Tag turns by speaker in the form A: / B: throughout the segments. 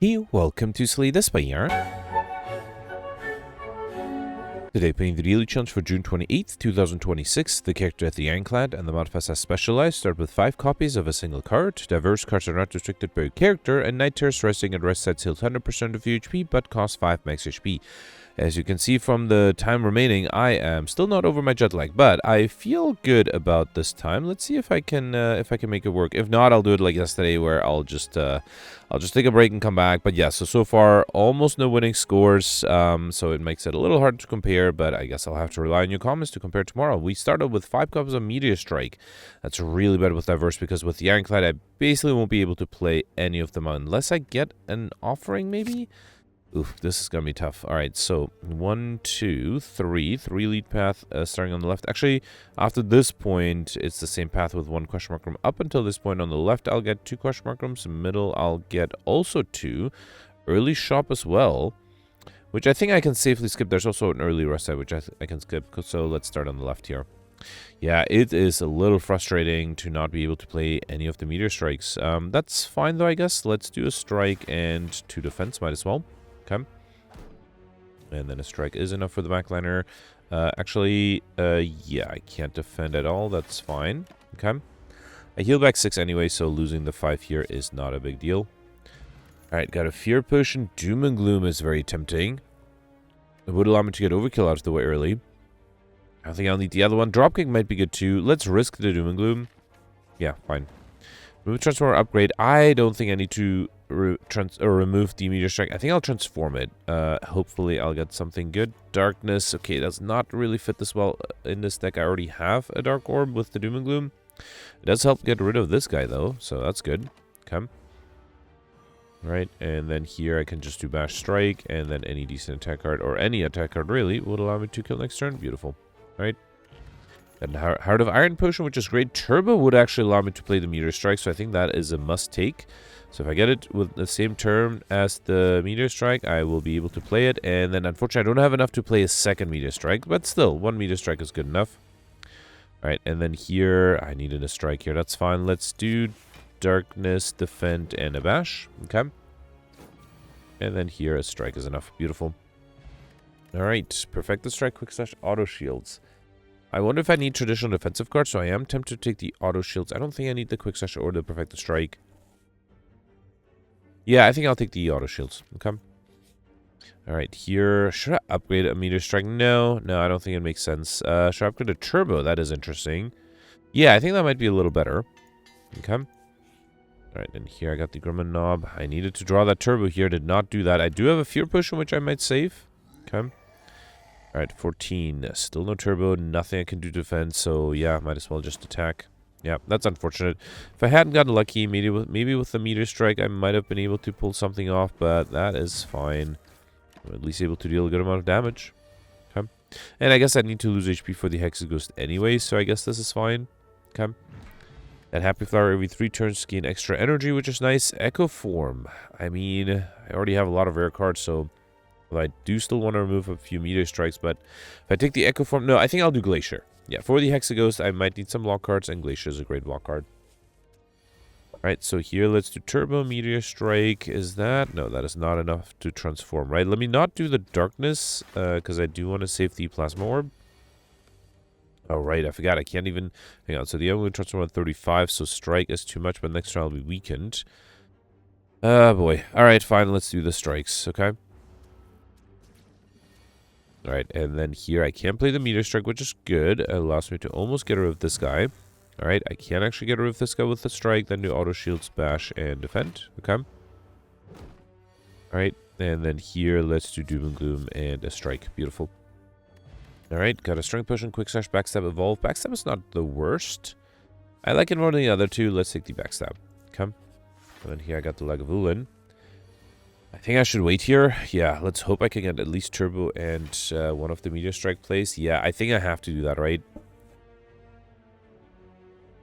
A: Hey, welcome to Slay This by Yarn. Today playing the daily challenge for June 28th, 2026. The character at the Ironclad and the modifiers as specialized start with 5 copies of a single card. Diverse cards are not restricted per character, and Night Terror's resting at rest sets heals 100% of HP but costs 5 max HP. As you can see from the time remaining, I am still not over my jet lag, but I feel good about this time. Let's see if I can make it work. If not, I'll do it like yesterday, where I'll just take a break and come back. But yeah, so far almost no winning scores, so it makes it a little hard to compare. But I guess I'll have to rely on your comments to compare tomorrow. We started with 5 copies of Meteor Strike. That's really bad with Diverse, because with the Ironclad, I basically won't be able to play any of them unless I get an offering, maybe. Oof, this is going to be tough. All right, so 1, 2, 3. 3 lead path starting on the left. Actually, after this point, it's the same path with 1 question mark room. Up until this point on the left, I'll get 2 question mark rooms. Middle, I'll get also 2. Early shop as well, which I think I can safely skip. There's also an early rest side, which I can skip. So let's start on the left here. Yeah, it is a little frustrating to not be able to play any of the Meteor Strikes. That's fine, though, I guess. Let's do a strike and 2 defense, might as well. Okay. And then a strike is enough for the backliner. Yeah, I can't defend at all. That's fine. Okay. I heal back 6 anyway, so losing the 5 here is not a big deal. Alright, got a Fear Potion. Doom and Gloom is very tempting. It would allow me to get Overkill out of the way early. I think I'll need the other one. Dropkick might be good too. Let's risk the Doom and Gloom. Yeah, fine. Remove Transformer upgrade. I don't think I need to remove the Meteor Strike. I think I'll transform it. Hopefully I'll get something good. Darkness. Okay, does not really fit this well in this deck. I already have a Dark Orb with the Doom and Gloom. It does help get rid of this guy though, so that's good. Okay. Right, and then here I can just do Bash Strike, and then any decent attack card, or any attack card really, would allow me to kill next turn. Beautiful. Right. And Heart of Iron Potion, which is great. Turbo would actually allow me to play the Meteor Strike, so I think that is a must-take. So if I get it with the same turn as the Meteor Strike, I will be able to play it. And then, unfortunately, I don't have enough to play a second Meteor Strike, but still, 1 Meteor Strike is good enough. All right, and then here, I needed a strike here. That's fine. Let's do Darkness, Defend, and a Bash. Okay. And then here, a strike is enough. Beautiful. All right, Perfect the Strike, Quick Slash, Auto Shields. I wonder if I need traditional defensive cards, so I am tempted to take the Auto Shields. I don't think I need the Quick Slash or the Perfect the Strike. Yeah, I think I'll take the Auto Shields. Okay. Alright, here. Should I upgrade a Meteor Strike? No, I don't think it makes sense. Should I upgrade a Turbo? That is interesting. Yeah, I think that might be a little better. Okay. Alright, and here I got the Grumman Knob. I needed to draw that Turbo here. Did not do that. I do have a Fear Potion, which I might save. Okay. Alright, 14. Still no Turbo. Nothing I can do to defend. So, yeah, might as well just attack. Yeah, that's unfortunate. If I hadn't gotten lucky, maybe with the Meteor Strike, I might have been able to pull something off, but that is fine. I'm at least able to deal a good amount of damage. Okay. And I guess I need to lose HP for the Hexaghost anyway, so I guess this is fine. Okay. And Happy Flower every 3 turns gain extra energy, which is nice. Echo Form. I mean, I already have a lot of rare cards, so... Well, I do still want to remove a few Meteor Strikes, but if I take the Echo Form... No, I think I'll do Glacier. Yeah, for the Hexaghost, I might need some block cards, and Glacier is a great block card. Alright, so here, let's do Turbo, Meteor Strike. Is that... No, that is not enough to transform, right? Let me not do the Darkness, because I do want to save the Plasma Orb. Oh, right, I forgot. I can't even... Hang on, so the only transform on 35, so Strike is too much, but next turn I'll be weakened. Oh, boy. Alright, fine, let's do the Strikes, okay? Alright, and then here I can play the Meteor Strike, which is good. It allows me to almost get rid of this guy. Alright, I can actually get rid of this guy with the Strike, then do Auto Shields, Bash, and Defend. Okay. Alright, and then here, let's do Doom and Gloom and a Strike. Beautiful. Alright, got a Strength Potion, Quick Slash, Backstab, Evolve. Backstab is not the worst. I like it more than the other two. Let's take the Backstab. Okay. And then here I got the Lagavulin. I think I should wait here. Yeah, let's hope I can get at least Turbo and one of the Meteor Strike plays. Yeah, I think I have to do that, right?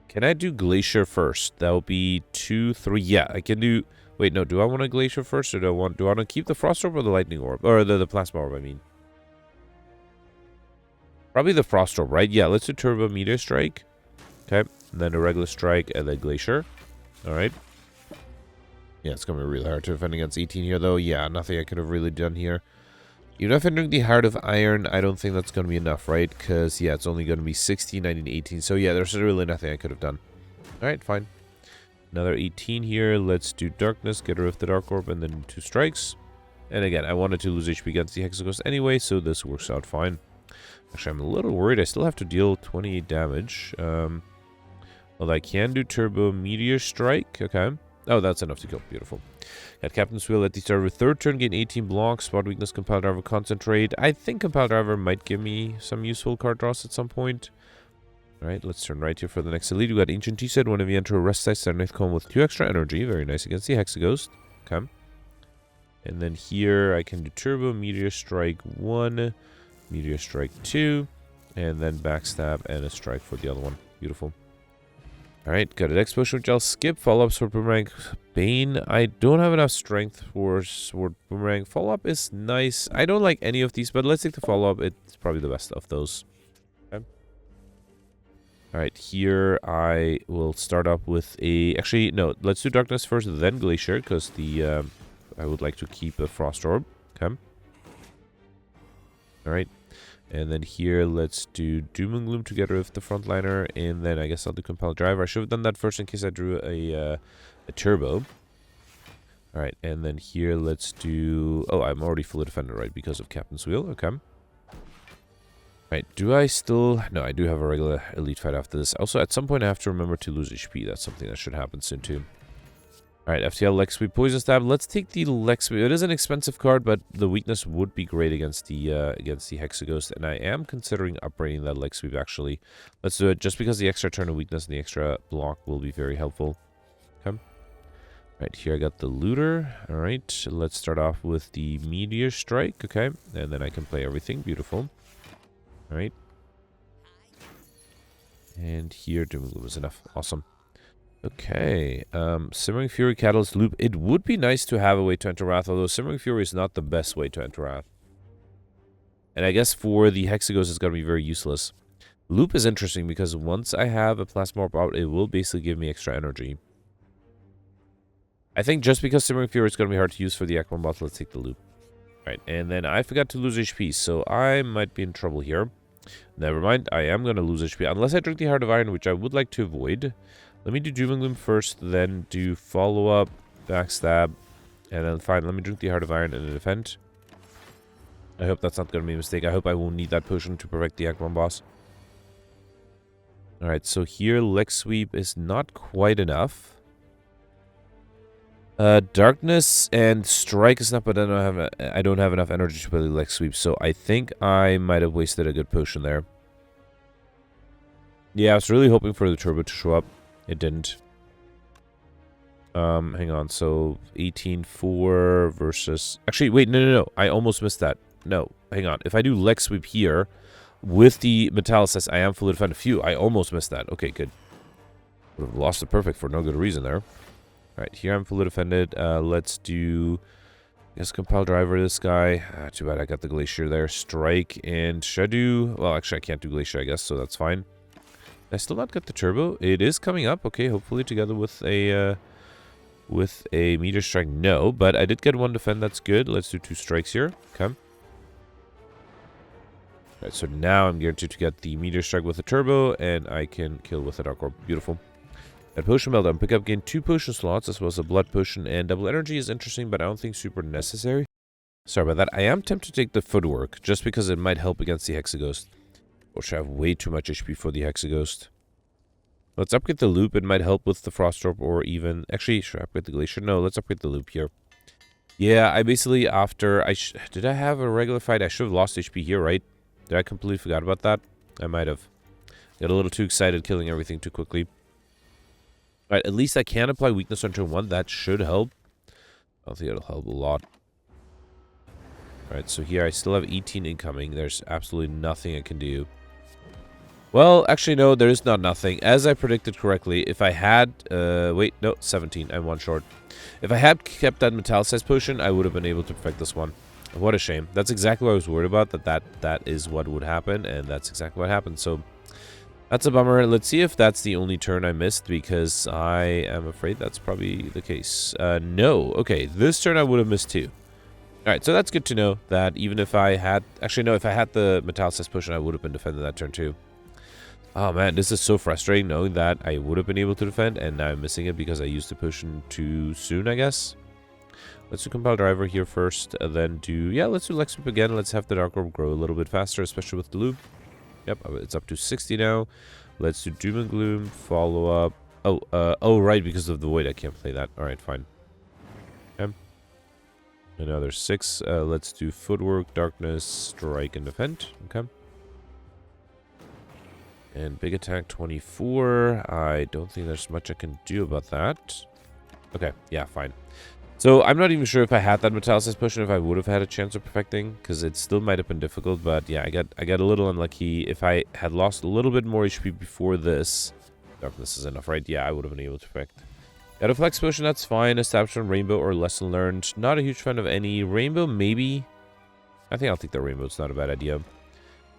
A: Can I do Glacier first? That will be 2, 3. Yeah, I can do... Wait, no. Do I want a Glacier first, or do I want to keep the Frost Orb or the Lightning Orb? Or the Plasma Orb, I mean. Probably the Frost Orb, right? Yeah, let's do Turbo, Meteor Strike. Okay, and then a regular Strike, and then Glacier. Alright. Yeah, it's going to be really hard to defend against 18 here, though. Yeah, nothing I could have really done here. Even if entering the Heart of Iron, I don't think that's going to be enough, right? Because, yeah, it's only going to be 16, 19, 18. So, yeah, there's really nothing I could have done. Alright, fine. Another 18 here. Let's do Darkness, get rid of the Dark Orb, and then 2 strikes. And again, I wanted to lose HP against the Hexaghost anyway, so this works out fine. Actually, I'm a little worried. I still have to deal 28 damage. Well, I can do Turbo Meteor Strike. Okay. Oh, that's enough to kill. Beautiful. Got Captain's Wheel at the start of the third turn, gain 18 blocks, spot weakness, Compile Driver, Concentrate. I think Compile Driver might give me some useful card draws at some point. Alright, let's turn right here for the next elite. We got Ancient T-Set. Whenever you enter a rest site, start Ninth Column with 2 extra energy. Very nice against the Hexaghost. Okay. And then here I can do Turbo, Meteor Strike 1, Meteor Strike 2, and then Backstab and a Strike for the other one. Beautiful. Alright, got an X Potion, which I'll skip. Follow-ups for Boomerang. Bane. I don't have enough strength for Sword Boomerang. Follow-up is nice. I don't like any of these, but let's take the follow-up. It's probably the best of those. Okay. Alright, here I will start up with a... Actually, no. Let's do Darkness first, then Glacier, because the... I would like to keep a Frost Orb. Okay. Alright. And then here, let's do Doom and Gloom to get rid of the frontliner. And then I guess I'll do Compile Driver. I should have done that first in case I drew a Turbo. Alright, and then here, let's do... Oh, I'm already fully defended, right? Because of Captain's Wheel. Okay. Alright, do I still... No, I do have a regular Elite fight after this. Also, at some point, I have to remember to lose HP. That's something that should happen soon, too. Alright, FTL, Lex Sweep, Poison Stab. Let's take the Lex Sweep. It is an expensive card, but the weakness would be great against the Hexaghost, and I am considering upgrading that Lex Sweep, actually. Let's do it, just because the extra turn of weakness and the extra block will be very helpful. Okay. Right, here I got the Looter. Alright, let's start off with the Meteor Strike, okay? And then I can play everything. Beautiful. Alright. And here, Doom and Gloom is enough. Awesome. Okay, Simmering Fury, Catalyst, Loop. It would be nice to have a way to enter Wrath, although Simmering Fury is not the best way to enter Wrath. And I guess for the Hexaghost, it's going to be very useless. Loop is interesting because once I have a Plasma Orb out, it will basically give me extra energy. I think just because Simmering Fury is going to be hard to use for the Ekman bot, let's take the Loop. Right, and then I forgot to lose HP, so I might be in trouble here. Never mind, I am going to lose HP, unless I drink the Heart of Iron, which I would like to avoid. Let me do Doom and Gloom first, then do follow-up, backstab, and then fine, let me drink the Heart of Iron and then defend. I hope that's not going to be a mistake. I hope I won't need that potion to protect the Ekman boss. Alright, so here Lex Sweep is not quite enough. Darkness and Strike is not, but I don't have enough energy to play the Lex Sweep, so I think I might have wasted a good potion there. Yeah, I was really hoping for the Turbo to show up. It didn't. Hang on. So 18-4 versus... Actually, wait. No. I almost missed that. No, hang on. If I do Lex Sweep here with the Metallicist, I am fully defended. Phew, I almost missed that. Okay, good. Would have lost the perfect for no good reason there. Alright, here I'm fully defended. Let's do... I guess Compile Driver this guy. Too bad I got the Glacier there. Strike and should I do... Well, actually, I can't do Glacier, I guess, so that's fine. I still not got the Turbo. It is coming up. Okay, hopefully together with a Meteor Strike. No, but I did get one defend. That's good. Let's do 2 strikes here. Okay. Alright, so now I'm guaranteed to get the Meteor Strike with a Turbo, and I can kill with a Dark Orb. Beautiful. At Potion Meltdown, pick up, gain 2 potion slots, as well as a Blood Potion, and double energy is interesting, but I don't think super necessary. Sorry about that. I am tempted to take the Footwork, just because it might help against the Hexaghost. Which I have way too much HP for the Hexaghost. Let's upgrade the Loop. It might help with the Frost Orb or even... Actually, should I upgrade the Glacier? No, let's upgrade the Loop here. Yeah, I basically, after... Did I have a regular fight? I should have lost HP here, right? Did I completely forgot about that? I might have. Got a little too excited killing everything too quickly. Alright, at least I can apply weakness on turn 1. That should help. I don't think it'll help a lot. Alright, so here I still have 18 incoming. There's absolutely nothing I can do. Well, actually, no, there is not nothing. As I predicted correctly, if I had... wait, no, 17. I'm 1 short. If I had kept that Metallicized Potion, I would have been able to perfect this one. What a shame. That's exactly what I was worried about, that is what would happen, and that's exactly what happened. So, That's a bummer. Let's see if that's the only turn I missed, because I am afraid that's probably the case. No. Okay, this turn I would have missed too. Alright, so that's good to know that even if I had... Actually, no, if I had the Metallicist potion, I would have been defending that turn too. Oh man, this is so frustrating knowing that I would have been able to defend, and now I'm missing it because I used the potion too soon, I guess. Let's do Compile Driver here first, and then do... Yeah, let's do Lex Sweep again. Let's have the Dark Orb grow a little bit faster, especially with the loop. Yep, it's up to 60 now. Let's do Doom and Gloom, follow up. Oh, right, because of the Void, I can't play that. Alright, fine. Okay. Another 6. Let's do Footwork, Darkness, Strike, and Defend. Okay. And Big Attack 24. I don't think there's much I can do about that. Okay, yeah, fine. So I'm not even sure if I had that Metallicist potion, if I would have had a chance of perfecting, because it still might have been difficult. But yeah, I got a little unlucky. If I had lost a little bit more HP before this, Darkness is enough, right? Yeah, I would have been able to perfect. Got a Flex potion, that's fine. Establishment Rainbow or Lesson Learned. Not a huge fan of any. Rainbow, maybe. I think I'll take the Rainbow. It's not a bad idea.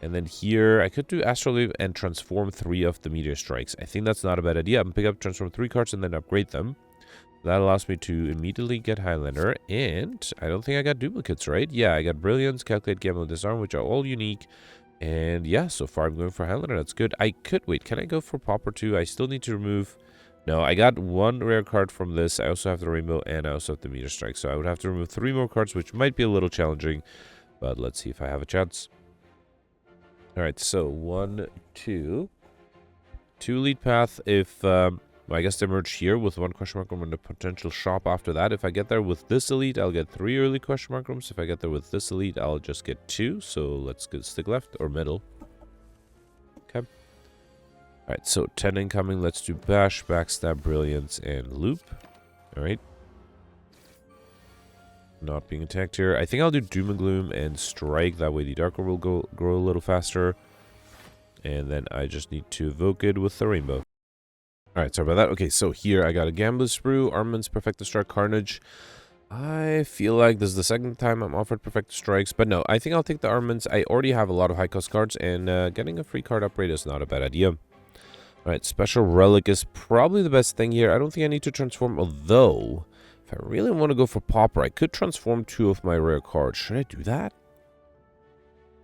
A: And then here, I could do Astral Wave and transform 3 of the Meteor Strikes. I think that's not a bad idea. I'm going to pick up transform 3 cards and then upgrade them. That allows me to immediately get Highlander, and I don't think I got duplicates, right? Yeah, I got Brilliance, Calculate, Gamble, Disarm, which are all unique. And yeah, so far I'm going for Highlander. That's good. I could... Wait, can I go for Pauper too? I still need to remove... No, I got 1 rare card from this. I also have the Rainbow, and I also have the Meteor Strike. So I would have to remove 3 more cards, which might be a little challenging. But let's see if I have a chance. Alright, so 1, 2. 2 lead path if... I guess they merge here with 1 question mark room and a potential shop after that. If I get there with this elite, I'll get 3 early question mark rooms. If I get there with this elite, I'll just get 2. So let's get stick left or middle. Okay. Alright, so 10 incoming. Let's do Bash, Backstab, Brilliance, and Loop. Alright. Not being attacked here. I think I'll do Doom and Gloom and Strike. That way the Dark Orb will grow a little faster. And then I just need to evoke it with the Rainbow. Alright, sorry about that. Okay, so here I got a Gambler's Brew, Armaments, Perfecto Strike, Carnage. I feel like this is the second time I'm offered Perfecto Strikes, but no, I think I'll take the Armaments. I already have a lot of high-cost cards, and getting a free card upgrade is not a bad idea. Alright, Special Relic is probably the best thing here. I don't think I need to transform, although, if I really want to go for Pauper, I could transform 2 of my rare cards. Should I do that?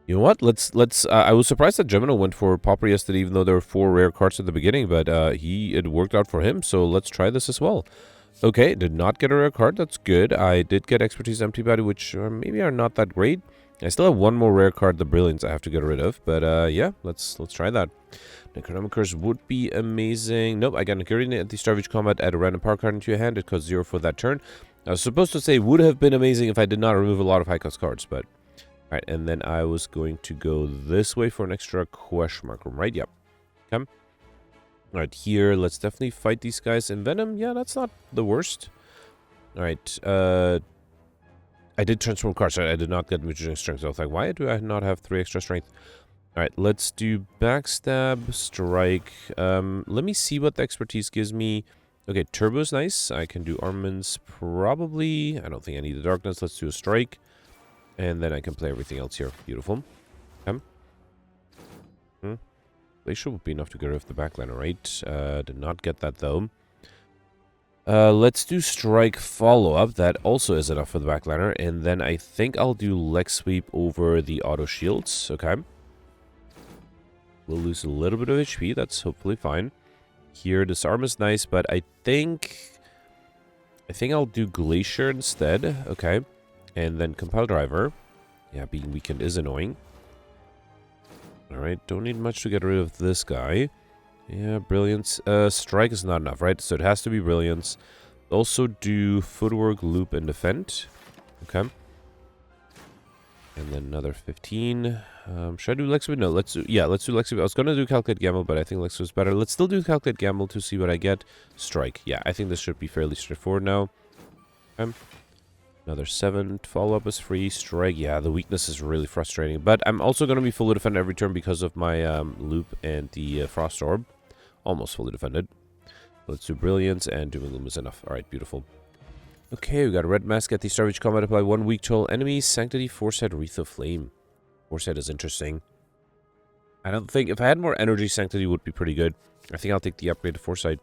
A: You know what? Let's. I was surprised that Gemino went for Pauper yesterday, even though there were 4 rare cards at the beginning. But it worked out for him. So let's try this as well. Okay, did not get a rare card. That's good. I did get Expertise, Empty Body, which maybe are not that great. I still have 1 more rare card, the Brilliance, I have to get rid of. But yeah, let's try that. Necronomicers would be amazing. Nope, I got Necurine at the start of each combat. Add a random power card into your hand. It costs 0 for that turn. I was supposed to say would have been amazing if I did not remove a lot of high cost cards, but. Alright, and then I was going to go this way for an extra question mark room, right? Yep. Okay. Alright, here, let's definitely fight these guys. In Venom, yeah, that's not the worst. Alright, I did transform cards, right? I did not get Mutagen Strength. So I was like, why do I not have 3 extra strength? Alright, let's do Backstab, Strike. Let me see what the Expertise gives me. Okay, Turbo's nice. I can do Armaments, probably. I don't think I need the Darkness. Let's do a Strike. And then I can play everything else here. Beautiful. Glacier would be enough to get rid of the backliner, right? Did not get that, though. Let's do Strike follow-up. That also is enough for the backliner. And then I think I'll do Leg Sweep over the auto shields. Okay. We'll lose a little bit of HP. That's hopefully fine. Here, Disarm is nice, but I think I'll do Glacier instead. Okay. And then Compile Driver. Yeah, being weakened is annoying. Alright, don't need much to get rid of this guy. Yeah, Brilliance. Strike is not enough, right? So it has to be Brilliance. Also do Footwork, Loop, and Defend. Okay. And then another 15. Should I do Lex Sweep? No, let's do Lex Sweep. I was going to do Calculate Gamble, but I think Lex Sweep is better. Let's still do Calculate Gamble to see what I get. Strike. Yeah, I think this should be fairly straightforward now. Okay. Another 7. Follow-up is free. Strike. Yeah, the weakness is really frustrating. But I'm also going to be fully defended every turn because of my Loop and the Frost Orb. Almost fully defended. Let's do Brilliance, and Doom and Gloom is enough. Alright, beautiful. Okay, we got a Red Mask at the start of each combat. Apply 1 weak to all enemies. Sanctity, Foresight, Wreath of Flame. Foresight is interesting. I don't think... If I had more energy, Sanctity would be pretty good. I think I'll take the upgrade to Foresight.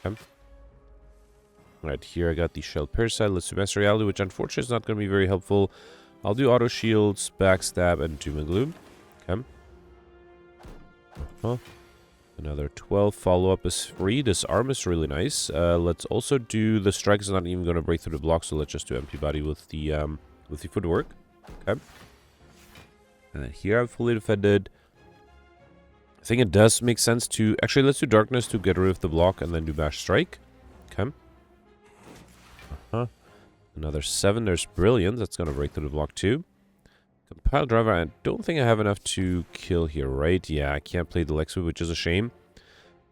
A: Okay. Alright, here I got the Shell Parasite. Let's do Master Reality, which unfortunately is not going to be very helpful. I'll do Auto Shields, Backstab, and Doom and Gloom. Okay. Another 12. Follow-up is free. Disarm is really nice. Let's also do... The Strike is not even going to break through the block, so let's just do Empty Body with the footwork. Okay. And then here I'm fully defended. I think it does make sense to... Actually, let's do Darkness to get rid of the block and then do Bash Strike. Okay. Another 7. There's Brilliant. That's going to break through the block too. Compile Driver. I don't think I have enough to kill here, right? Yeah, I can't play the Lex Whip, which is a shame.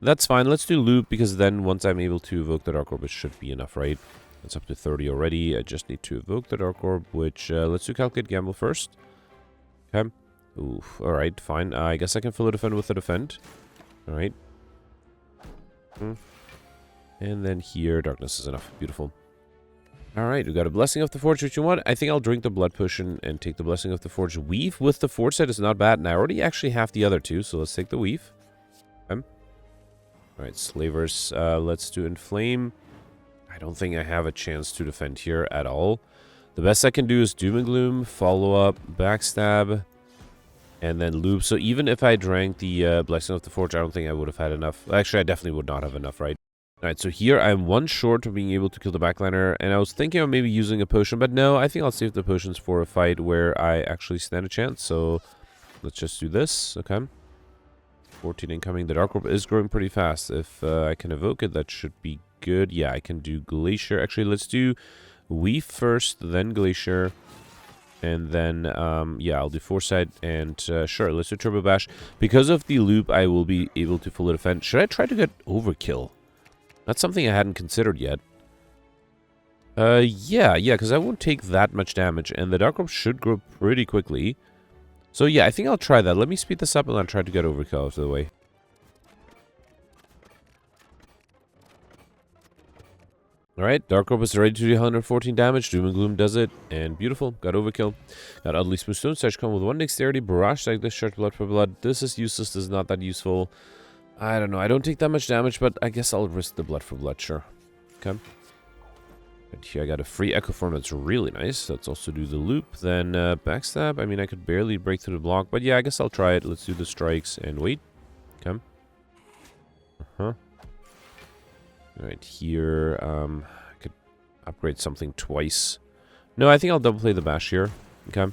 A: That's fine. Let's do Loop, because then once I'm able to evoke the Dark Orb, it should be enough, right? It's up to 30 already. I just need to evoke the Dark Orb, which... let's do Calculate Gamble first. Okay. Oof. Alright, fine. I guess I can fill a defend with a defend. Alright. And then here, Darkness is enough. Beautiful. Alright, we got a Blessing of the Forge, which you want. I think I'll drink the Blood Potion and take the Blessing of the Forge. Weave with the Forge set is not bad, and I already actually have the other two, so let's take the Weave. Okay. Alright, Slavers. Let's do Inflame. I don't think I have a chance to defend here at all. The best I can do is Doom and Gloom, follow up, Backstab, and then Loop. So even if I drank the Blessing of the Forge, I don't think I would have had enough. Actually, I definitely would not have enough, right? Alright, so here I'm one short of being able to kill the backliner, and I was thinking of maybe using a potion, but no, I think I'll save the potions for a fight where I actually stand a chance. So let's just do this, okay? 14 incoming. The Dark Orb is growing pretty fast. If I can evoke it, that should be good. Yeah, I can do Glacier. Actually, let's do Weave first, then Glacier. And then, yeah, I'll do Foresight. And sure, let's do Turbo Bash. Because of the loop, I will be able to fully defend. Should I try to get Overkill? That's something I hadn't considered yet. Yeah, because I won't take that much damage. And the Dark Orb should grow pretty quickly. So yeah, I think I'll try that. Let me speed this up and I'll try to get Overkill out of the way. Alright, Dark Orb is ready to do 114 damage. Doom and Gloom does it. And beautiful. Got Overkill. Got Oddly Smooth Stone. Such come with 1 dexterity. Barrage like this. Discharge blood for blood. This is useless. This is not that useful. I don't know. I don't take that much damage, but I guess I'll risk the blood for blood. Sure. Okay. And here I got a free Echo Form that's really nice. Let's also do the loop. Then Backstab. I mean, I could barely break through the block. But yeah, I guess I'll try it. Let's do the strikes and wait. Okay. Alright, here. I could upgrade something twice. No, I think I'll double play the Bash here. Okay.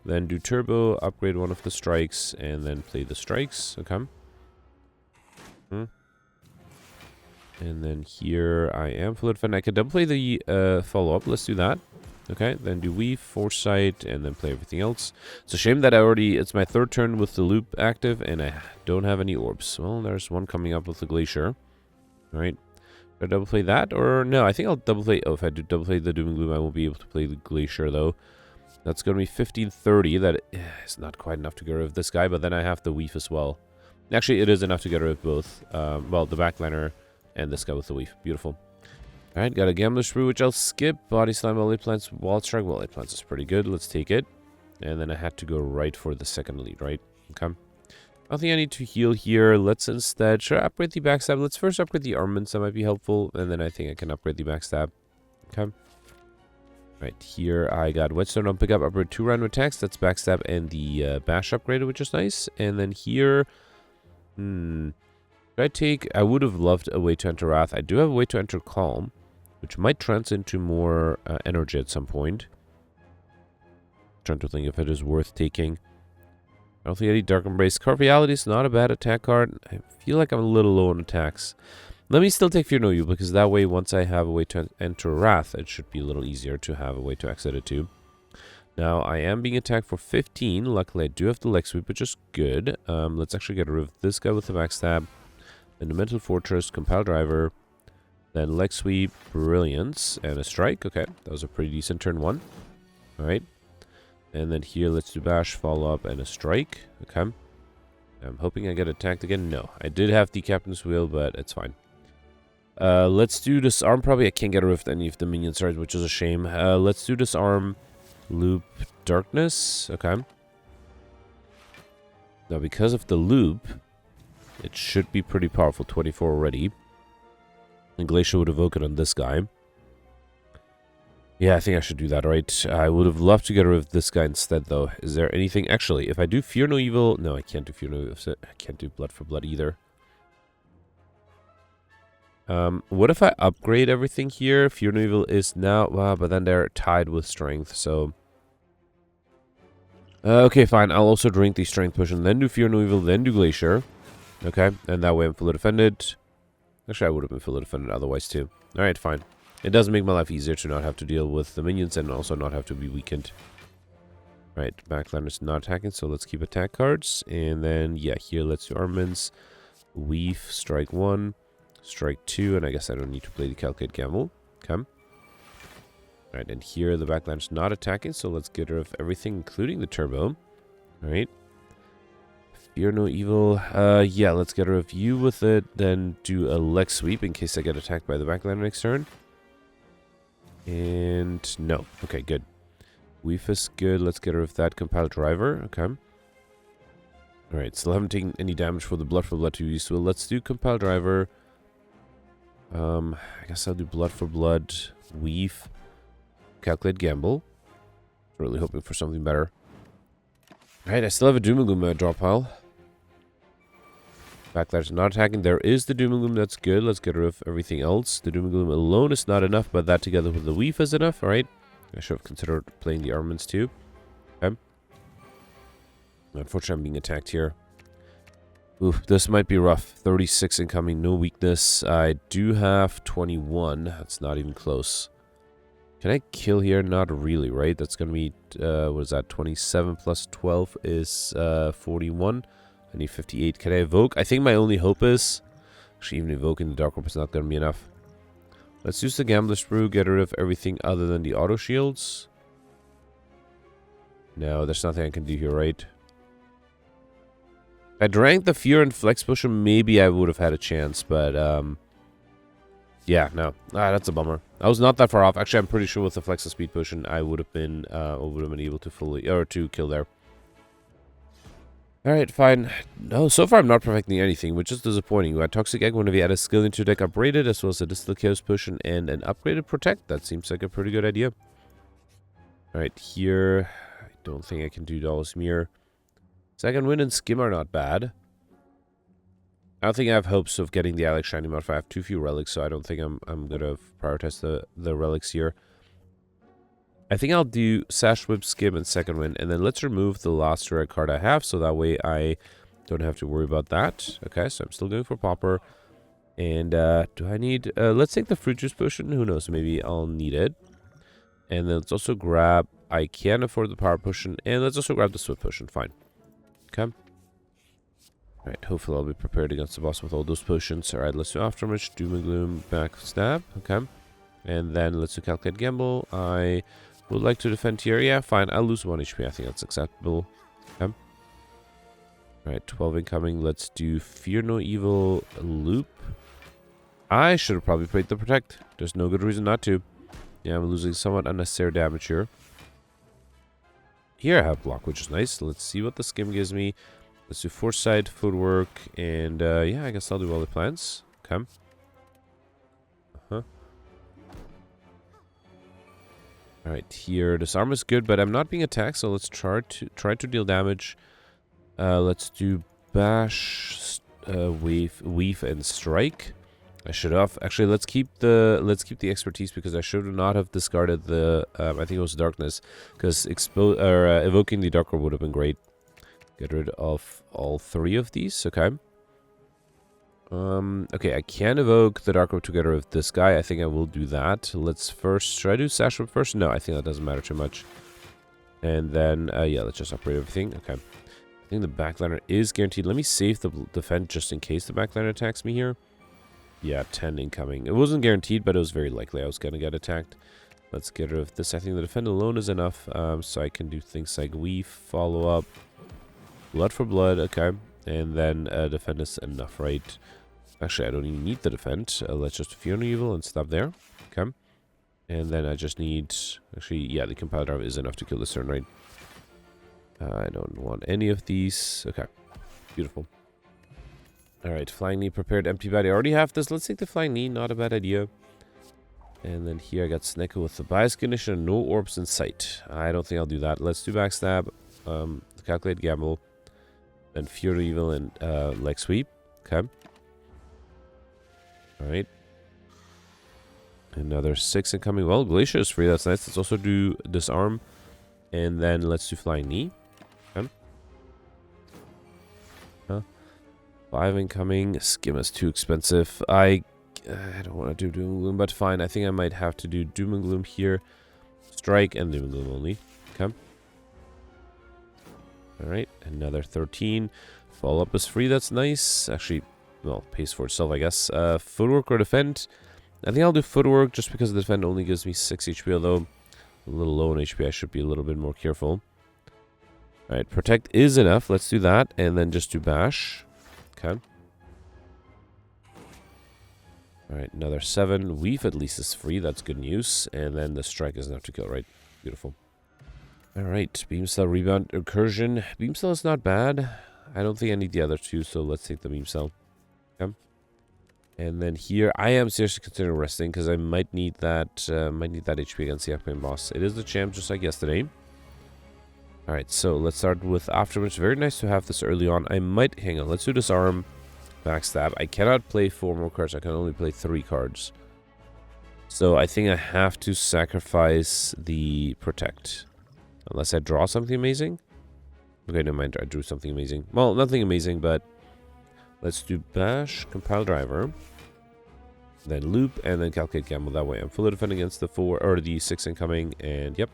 A: Then do Turbo, upgrade one of the strikes, and then play the strikes. Okay. And then here I am full defend. I could double play the follow-up. Let's do that. Okay, then do Weave, Foresight, and then play everything else. It's a shame that it's my third turn with the loop active, and I don't have any orbs. Well, there's one coming up with the Glacier. Alright. Do I double play that? Or no, I think I'll double play... Oh, if I do double play the Doom and Gloom, I won't be able to play the Glacier, though. That's going to be 1530. That is not quite enough to get rid of this guy, but then I have the Weave as well. Actually, it is enough to get rid of both. Well, the backliner and this guy with the Weave. Beautiful. Alright, got a Gambler's Brew, which I'll skip. Body Slam, Wild Plants, Wild Strike. Wild Plants is pretty good. Let's take it. And then I had to go right for the second lead, right? Okay. I think I need to heal here. Let's instead... Should I upgrade the Backstab? Let's first upgrade the Armaments. That might be helpful. And then I think I can upgrade the Backstab. Okay. Right here, I got Whetstone on pickup, upgrade 2 random attacks. That's Backstab and the Bash upgraded, which is nice. And then here... I would have loved a way to enter Wrath. I do have a way to enter Calm, which might translate into more energy at some point. Trying to think if it is worth taking. I don't think any Dark Embrace. Carve Reality is not a bad attack card. I feel like I'm a little low on attacks. Let me still take Fear No You, because that way, once I have a way to enter Wrath, it should be a little easier to have a way to exit it too. Now, I am being attacked for 15. Luckily, I do have the Leg Sweep, which is good. Let's actually get rid of this guy with the Backstab. Then the Mental Fortress, Compile Driver. Then Leg Sweep, Brilliance, and a Strike. Okay, that was a pretty decent turn 1. Alright. And then here, let's do Bash, Follow Up, and a Strike. Okay. I'm hoping I get attacked again. No, I did have the Captain's Wheel, but it's fine. Let's do Disarm. Probably I can't get rid of any of the minions, right, which is a shame. Let's do Disarm, Loop, Darkness. Okay. Now, because of the loop, it should be pretty powerful. 24 already. And Glacier would evoke it on this guy. Yeah, I think I should do that, right? I would have loved to get rid of this guy instead, though. Is there anything... Actually, if I do Fear No Evil... No, I can't do Fear No Evil. I can't do Blood for Blood either. What if I upgrade everything here? Fear No Evil is now... but then they're tied with Strength, so... okay, fine. I'll also drink the Strength Potion, then do Fear No Evil, then do Glacier. Okay, and that way I'm fully defended. Actually, I would have been fully defended otherwise, too. Alright, fine. It does make my life easier to not have to deal with the minions and also not have to be weakened. Right, backline is not attacking, so let's keep attack cards. And then, yeah, here let's do armaments. Weave, strike 1, strike 2, and I guess I don't need to play the Calculate Gamble. Okay. Alright, and here the backline is not attacking, so let's get rid of everything, including the turbo. Alright. Fear No Evil. Yeah, let's get rid of you with it, then do a leg sweep in case I get attacked by the backline next turn. And no. Okay, good. Weave is good. Let's get rid of that Compile Driver. Okay. Alright, still haven't taken any damage for the Blood for Blood to use. So let's do Compile Driver. I guess I'll do Blood for Blood. Weave. Calculate Gamble. Really hoping for something better. Alright, I still have a Doom and Gloom draw pile. Backline's not attacking. There is the Doom and Gloom. That's good. Let's get rid of everything else. The Doom and Gloom alone is not enough, but that together with the Weave is enough. Alright. I should have considered playing the armaments too. Okay. Unfortunately, I'm being attacked here. Ooh, this might be rough. 36 incoming, no weakness. I do have 21. That's not even close. Can I kill here? Not really, right? That's going to be, what is that? 27 plus 12 is 41. I need 58. Can I evoke? I think my only hope is... Actually, even evoking the Dark Orb is not going to be enough. Let's use the Gambler's Brew, get rid of everything other than the auto shields. No, there's nothing I can do here, right? If I drank the Fear and Flex Potion, maybe I would have had a chance, but... yeah, no. That's a bummer. I was not that far off. Actually, I'm pretty sure with the Flex and Speed Potion, I would have been able to fully... or to kill there. Alright, fine. No, so far I'm not perfecting anything, which is disappointing. You had Toxic Egg whenever you add a skill into your deck upgraded, as well as a Distal Chaos Potion and an upgraded Protect. That seems like a pretty good idea. Alright, here... I don't think I can do Doll's Mirror. Second Wind and Skim are not bad. I don't think I have hopes of getting the Alex Shiny Modifier. I have too few relics, so I don't think I'm going to prioritize the relics here. I think I'll do Sash Whip, Skim, and Second Wind, and then let's remove the last rare card I have, so that way I don't have to worry about that. Okay, so I'm still going for Pauper. And do I need... let's take the Fruit Juice Potion. Who knows, maybe I'll need it. And then let's also grab... I can afford the Power Potion, and let's also grab the Swift Potion. Fine. Okay. Alright, hopefully I'll be prepared against the boss with all those potions. Alright, let's do Aftermath, Doom and Gloom, Backstab. Okay. And then let's do Calculate Gamble. I... would like to defend here. Yeah, fine. I'll lose 1 HP. I think that's acceptable. Okay. Alright, 12 incoming. Let's do Fear No Evil Loop. I should have probably played the Protect. There's no good reason not to. Yeah, I'm losing somewhat unnecessary damage here. Here I have Block, which is nice. Let's see what the Skim gives me. Let's do Foresight, Footwork, and yeah, I guess I'll do all the plans. Okay. Alright, here, Disarm is good, but I'm not being attacked, so let's try to deal damage. Let's do Bash, Weave, and Strike. I should have. Actually, let's keep the expertise, because I should not have discarded the, I think it was Darkness, because evoking the Dark Orb would have been great. Get rid of all 3 of these, okay. Okay, I can evoke the Dark Orb together with this guy. I think I will do that. Let's first try to do Sash Whip first. No, I think that doesn't matter too much. And then, yeah, let's just upgrade everything. Okay. I think the backliner is guaranteed. Let me save the defense just in case the backliner attacks me here. Yeah, 10 incoming. It wasn't guaranteed, but it was very likely I was going to get attacked. Let's get rid of this. I think the defend alone is enough, so I can do things like Weave, Follow Up, Blood for Blood, okay. And then defend is enough, right? Actually, I don't even need the defend. Let's just Fear No Evil and stop there. Okay. And then I just need... Actually, yeah, the Compile Drive is enough to kill this turn, right? I don't want any of these. Okay. Beautiful. Alright, Flying Knee prepared, empty body. I already have this. Let's take the Flying Knee, not a bad idea. And then here I got Snecko with the bias condition, no orbs in sight. I don't think I'll do that. Let's do Backstab, Calculate Gamble, then Fear Evil and Leg Sweep. Okay. Alright. Another 6 incoming. Well, Glacier is free. That's nice. Let's also do Disarm. And then let's do Flying Knee. Okay. 5 incoming. Skim is too expensive. I don't want to do Doom and Gloom, but fine. I think I might have to do Doom and Gloom here. Strike and Doom and Gloom only. Okay. Alright. Another 13. Follow-up is free. That's nice. Actually, well, pays for itself, I guess. Footwork or Defend. I think I'll do Footwork just because the Defend only gives me 6 HP, although a little low on HP. I should be a little bit more careful. Alright, Protect is enough. Let's do that. And then just do Bash. Okay. Alright, another 7. Weave at least is free. That's good news. And then the Strike is enough to kill, right? Beautiful. Alright, Beam Cell, Rebound, Incursion. Beam Cell is not bad. I don't think I need the other two, so let's take the Beam Cell. Okay. And then here, I am seriously considering resting because I might need that HP against the upcoming boss. It is the champ, just like yesterday. All right, so let's start with Aftermath. Very nice to have this early on. I might hang on. Let's do Disarm, Backstab. I cannot play 4 more cards. I can only play 3 cards. So I think I have to sacrifice the Protect, unless I draw something amazing. Okay, never mind. I drew something amazing. Well, nothing amazing, but. Let's do Bash, Compile Driver, then Loop, and then Calculate Gamble. That way I'm fully defending against the 4, or the 6 incoming, and yep.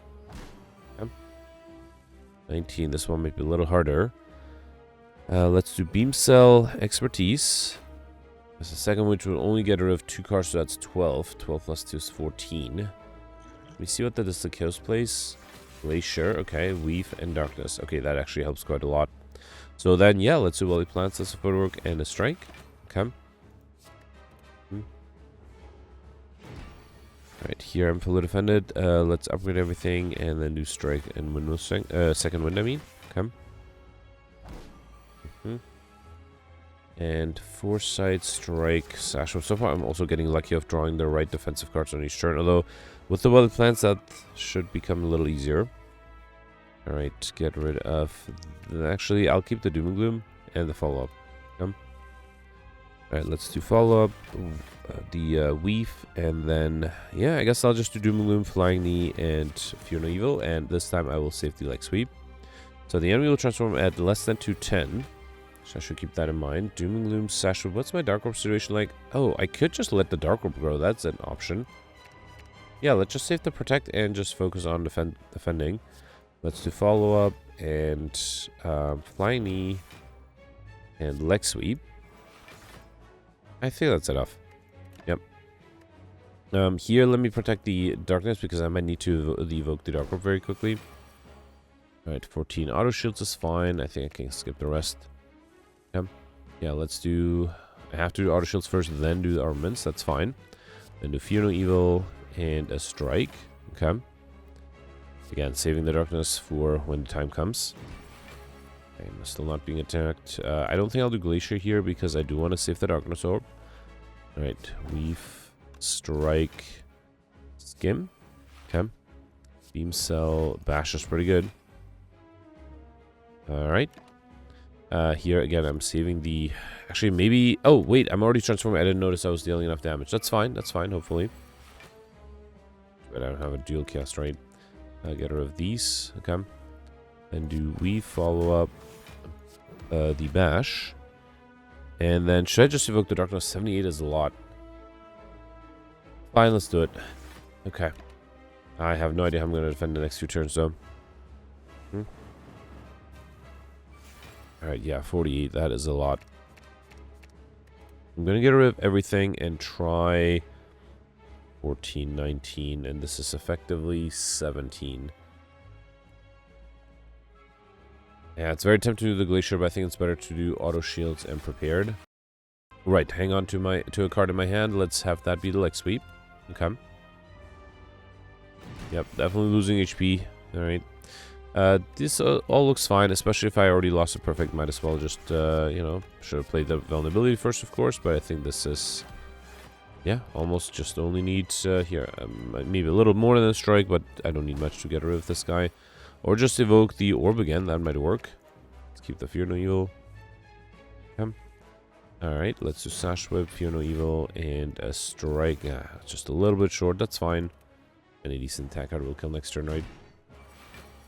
A: 19, this one might be a little harder. Let's do Beam Cell, Expertise. That's the second, which will only get rid of 2 cards, so that's 12. 12 plus 2 is 14. Let me see what that is. The Chaos plays. Glacier, okay, Weave, and Darkness. Okay, that actually helps quite a lot. So then, yeah, let's do Wily Plants, that's a Footwork, and a Strike. Okay. Alright, here I'm fully defended. Let's upgrade everything, and then do Strike and Window Strike. Second Wind, I mean. Okay. And Foresight, Strike, Sash. So far, I'm also getting lucky of drawing the right defensive cards on each turn. Although, with the Wily Plants, that should become a little easier. Alright, get rid of... Actually, I'll keep the Doom and Gloom and the Follow-Up. Alright, let's do Follow-Up, the Weave, and then... Yeah, I guess I'll just do Doom and Gloom, Flying Knee, and Fear No Evil, and this time I will save the Leg Sweep. So the enemy will transform at less than 210. So I should keep that in mind. Doom and Gloom, Sash. What's my Dark Orb situation like? Oh, I could just let the Dark Orb grow. That's an option. Yeah, let's just save the Protect and just focus on defending. Let's do Follow-Up and Flying Knee and Leg Sweep. I think that's enough. Yep. Here, let me protect the Darkness because I might need to evoke the Dark Orb very quickly. Alright, 14 Auto Shields is fine. I think I can skip the rest. Yep. Yeah, let's do... I have to do Auto Shields first, then do the Armaments. That's fine. Then do Fear No Evil and a Strike. Okay. Again, saving the Darkness for when the time comes. I'm still not being attacked. I don't think I'll do Glacier here because I do want to save the Darkness Orb. Alright, Weave, Strike, Skim. Okay. Beam Cell, Bash is pretty good. Alright. Here, again, I'm saving the... Actually, maybe... Oh, wait, I'm already transforming. I didn't notice I was dealing enough damage. That's fine, hopefully. But I don't have a dual cast, right? Get rid of these. Okay. Then do Weave, Follow-Up, the Bash. And then, should I just evoke the Darkness? 78 is a lot. Fine, let's do it. Okay. I have no idea how I'm going to defend the next few turns, though. Alright, yeah, 48. That is a lot. I'm going to get rid of everything and try 14, 19, and this is effectively 17. Yeah, it's very tempting to do the Glacier, but I think it's better to do Auto Shields and Prepared. Right, hang on to a card in my hand. Let's have that be the Leg Sweep. Okay. Yep, definitely losing HP. Alright. This all looks fine, especially if I already lost a perfect. Might as well just, you know, should have played the vulnerability first, of course, but I think this is, yeah, almost just only needs, here, maybe a little more than a strike, but I don't need much to get rid of this guy. Or just evoke the orb again, that might work. Let's keep the Fear No Evil. Okay. Alright, let's do Sash Whip, Fear No Evil, and a strike. Yeah, just a little bit short, that's fine. Any decent attack card will kill next turn, right?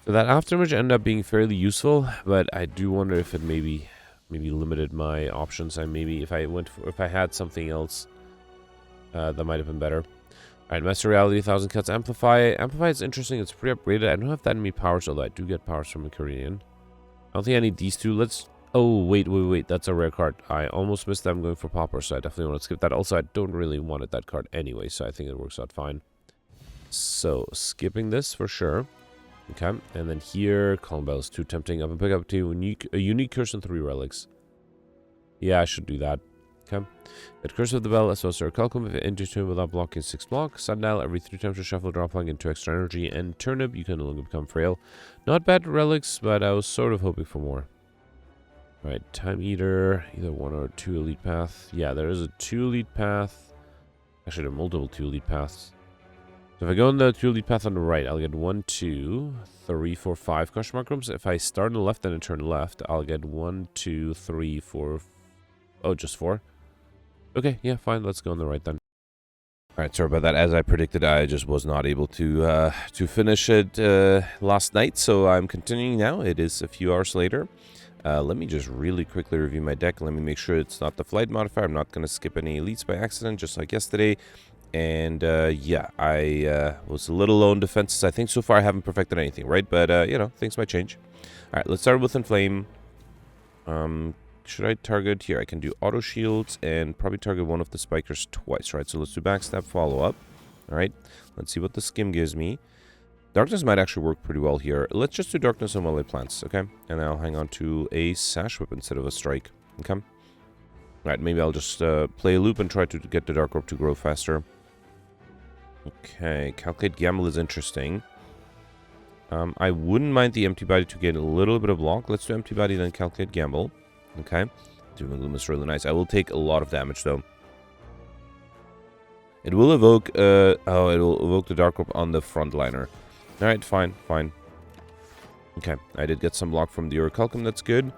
A: So that aftermatch ended up being fairly useful, but I do wonder if it maybe limited my options. And maybe if I had something else, that might have been better. Alright, Master Reality, 1000 Cuts, Amplify. Amplify is interesting, it's pretty upgraded. I don't have that many powers, although I do get powers from Mercurian. I don't think I need these two. Let's... Oh, wait, that's a rare card. I almost missed them going for Pauper, so I definitely want to skip that. Also, I don't really wanted that card anyway, so I think it works out fine. So, skipping this for sure. Okay, and then here, Calm Bell is too tempting. I'm gonna pick up a unique curse and 3 relics. Yeah, I should do that. Okay. At Curse of the Bell, as well as Calcum, if it enters turn without blocking 6 blocks. Sundial, every 3 times you shuffle, drop plug into extra energy. And Turnip, you can no longer become frail. Not bad relics, but I was sort of hoping for more. Alright, Time Eater, either 1 or 2 elite path. Yeah, there is a 2 elite path. Actually, there are multiple 2 elite paths. So if I go on the 2 elite path on the right, I'll get 1, 2, 3, 4, 5 question mark rooms. If I start on the left and turn left, I'll get 1, 2, 3, 4. Oh, just 4? Okay, yeah, fine. Let's go on the right then. Alright, sorry about that. As I predicted, I just was not able to finish it last night, so I'm continuing now. It is a few hours later. Let me just really quickly review my deck. Let me make sure it's not the flight modifier. I'm not going to skip any elites by accident, just like yesterday. And, yeah, I was a little low in defenses. I think so far I haven't perfected anything, right? But, you know, things might change. Alright, let's start with Inflame. Should I target here? I can do auto shields and probably target one of the spikers twice, right? So let's do backstab follow-up. Alright, let's see what the skim gives me. Darkness might actually work pretty well here. Let's just do darkness on melee plants, okay? And I'll hang on to a sash whip instead of a strike, okay? Alright, maybe I'll just play a loop and try to get the dark orb to grow faster. Okay, Calculate Gamble is interesting. I wouldn't mind the empty body to get a little bit of block. Let's do empty body, then Calculate Gamble. Okay, Doom and Gloom is really nice. I will take a lot of damage though. It will evoke, it will evoke the Dark Orb on the frontliner. Alright, fine. Okay, I did get some block from the Orichalcum, that's good.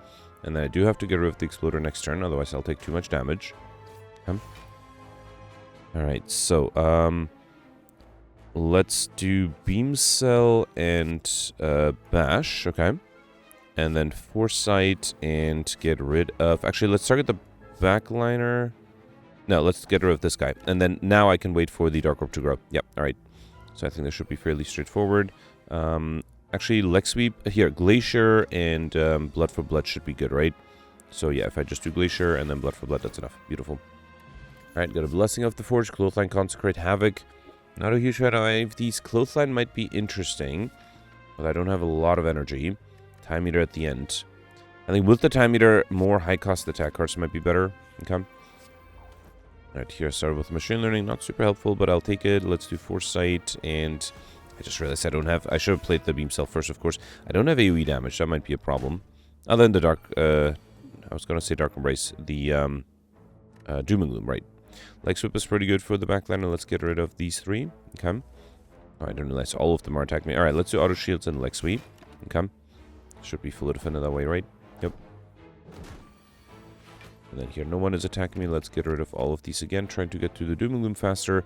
A: And then I do have to get rid of the Exploder next turn, otherwise I'll take too much damage. Okay. Alright, so, let's do Beam Cell and, Bash, okay. And then Foresight and get rid of... Actually, let's target the backliner. No, let's get rid of this guy. And then now I can wait for the Dark Orb to grow. Yep, alright. So I think this should be fairly straightforward. Actually, Leg Sweep... Here, Glacier and Blood for Blood should be good, right? So yeah, if I just do Glacier and then Blood for Blood, that's enough. Beautiful. Alright, got a Blessing of the Forge, Clothesline, Consecrate, Havoc. Not a huge fan of these. Clothesline might be interesting, but I don't have a lot of energy. Time Meter at the end. I think with the Time Meter, more high-cost attack cards might be better. Okay. Alright, here I started with Machine Learning. Not super helpful, but I'll take it. Let's do Foresight, and I just realized I don't have... I should have played the Beam Cell first, of course. I don't have AoE damage. That might be a problem. Other than the Dark... I was going to say Dark Embrace. The Doom and Gloom, right. Leg Sweep is pretty good for the backliner. Let's get rid of these 3. Okay. Oh, I didn't realize all of them are attacking me. Alright, let's do Auto Shields and Leg Sweep. Okay. Should be fully defended that way, right? Yep. And then here, no one is attacking me. Let's get rid of all of these again. Trying to get to the Doom and Gloom faster.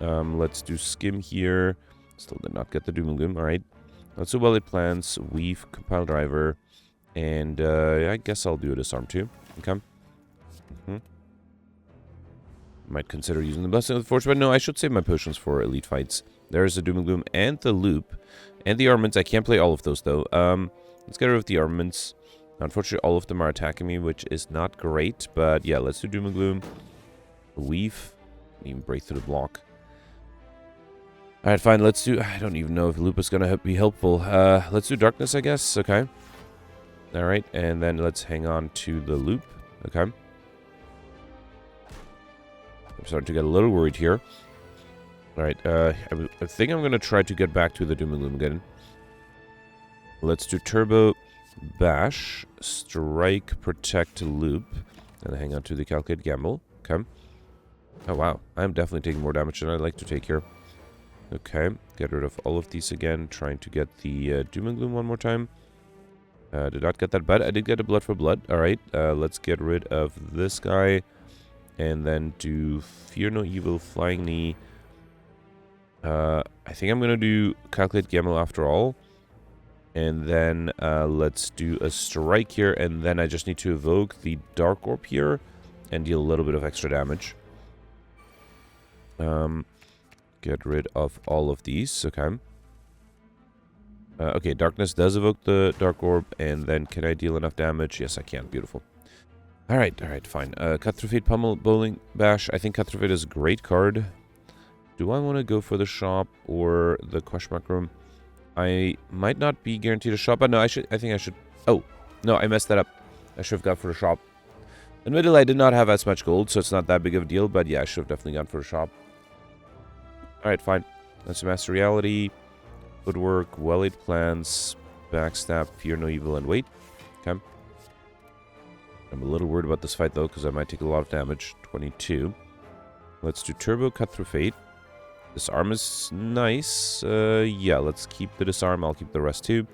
A: Let's do Skim here. Still did not get the Doom and Gloom. Alright. Let's do Well-Laid Plans, Weave, Compile Driver. And I guess I'll do a Disarm too. Okay. Might consider using the Blessing of the Forge, but no, I should save my potions for elite fights. There's the Doom and Gloom and the Loop. And the armaments. I can't play all of those, though. Let's get rid of the armaments. Unfortunately, all of them are attacking me, which is not great. But, yeah, let's do Doom and Gloom. Weave. Even break through the block. Alright, fine. Let's do... I don't even know if Loop is going to be helpful. Let's do Darkness, I guess. Okay. Alright, and then let's hang on to the Loop. Okay. I'm starting to get a little worried here. Alright, I think I'm going to try to get back to the Doom and Gloom again. Let's do Turbo, Bash, Strike, Protect, Loop. And hang on to the Calculate Gamble. Okay. Oh, wow. I'm definitely taking more damage than I'd like to take here. Okay. Get rid of all of these again. Trying to get the Doom and Gloom one more time. Did not get that, but I did get a Blood for Blood. Alright. Let's get rid of this guy. And then do Fear No Evil, Flying Knee. I think I'm going to do Calculate Gamble after all. And then let's do a Strike here. And then I just need to evoke the Dark Orb here. And deal a little bit of extra damage. Get rid of all of these. Okay. Okay, Darkness does evoke the Dark Orb. And then can I deal enough damage? Yes, I can. Beautiful. Alright, fine. Cut Through Fate, Pummel, Bowling Bash. I think Cut Through Fate is a great card. Do I want to go for the shop or the question mark room? I might not be guaranteed a shop, but no, I think I should. Oh, no, I messed that up. I should have gone for the shop. Admittedly, I did not have as much gold, so it's not that big of a deal, but yeah, I should have definitely gone for the shop. Alright, fine. Let's Master Reality, Footwork, Well-Laid Plans, Backstab, Fear No Evil, and Wait. Okay. I'm a little worried about this fight, though, because I might take a lot of damage. 22. Let's do Turbo, Cut Through Fate. Disarm is nice. Yeah, let's keep the Disarm. I'll keep the rest, too.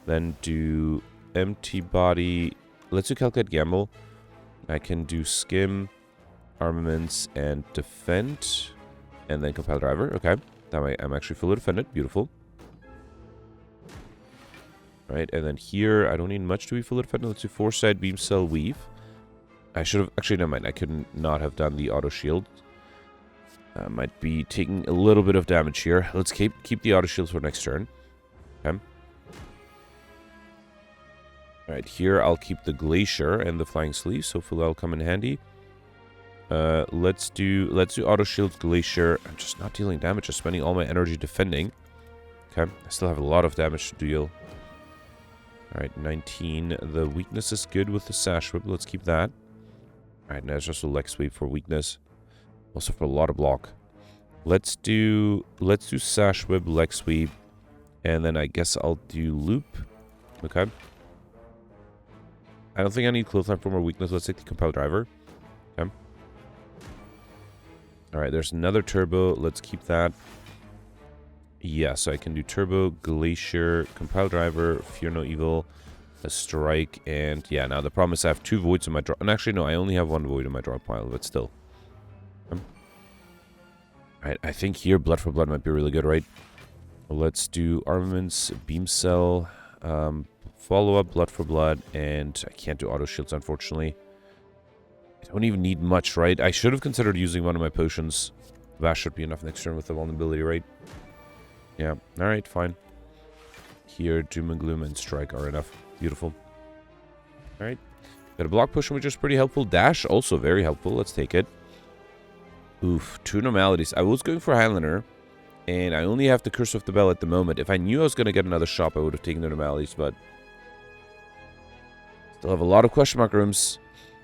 A: Then do Empty Body. Let's do Calculate Gamble. I can do Skim, Armaments, and Defend. And then Compile Driver. Okay. That way I'm actually fully defended. Beautiful. Alright, and then here, I don't need much to be fully defended. Let's do Foresight, Beam Cell, Weave. I should have... Actually, never mind. I could not have done the Auto Shield. I might be taking a little bit of damage here. Let's keep the Auto Shield for next turn. Okay. Alright, here I'll keep the Glacier and the Flying Sleeves. Hopefully that'll come in handy. Let's do Auto Shield, Glacier. I'm just not dealing damage. Just spending all my energy defending. Okay. I still have a lot of damage to deal. Alright, 19. The weakness is good with the Sash Whip. Let's keep that. Alright, now it's just a leg sweep for weakness. Also for a lot of block. Let's do Sash Whip, leg sweep. And then I guess I'll do Loop. Okay. I don't think I need Clothesline for more weakness. Let's take the Compile Driver. Okay. Alright, there's another Turbo. Let's keep that. Yeah, so I can do Turbo, Glacier, Compile Driver, Fear No Evil, a Strike, and yeah, now the problem is I have 2 voids in my draw. And actually, no, I only have 1 void in my draw pile, but still. Alright, I think here Blood for Blood might be really good, right? Let's do Armaments, Beam Cell, follow-up, Blood for Blood, and I can't do Auto Shields, unfortunately. I don't even need much, right? I should have considered using one of my potions. That should be enough next turn with the vulnerability, right? Yeah, alright, fine. Here, Doom and Gloom and Strike are enough. Beautiful. Alright. Got a block potion, which is pretty helpful. Dash, also very helpful. Let's take it. Oof, 2 normalities. I was going for Highlander, and I only have the Curse of the Bell at the moment. If I knew I was going to get another shop, I would have taken the normalities, but... Still have a lot of question mark rooms.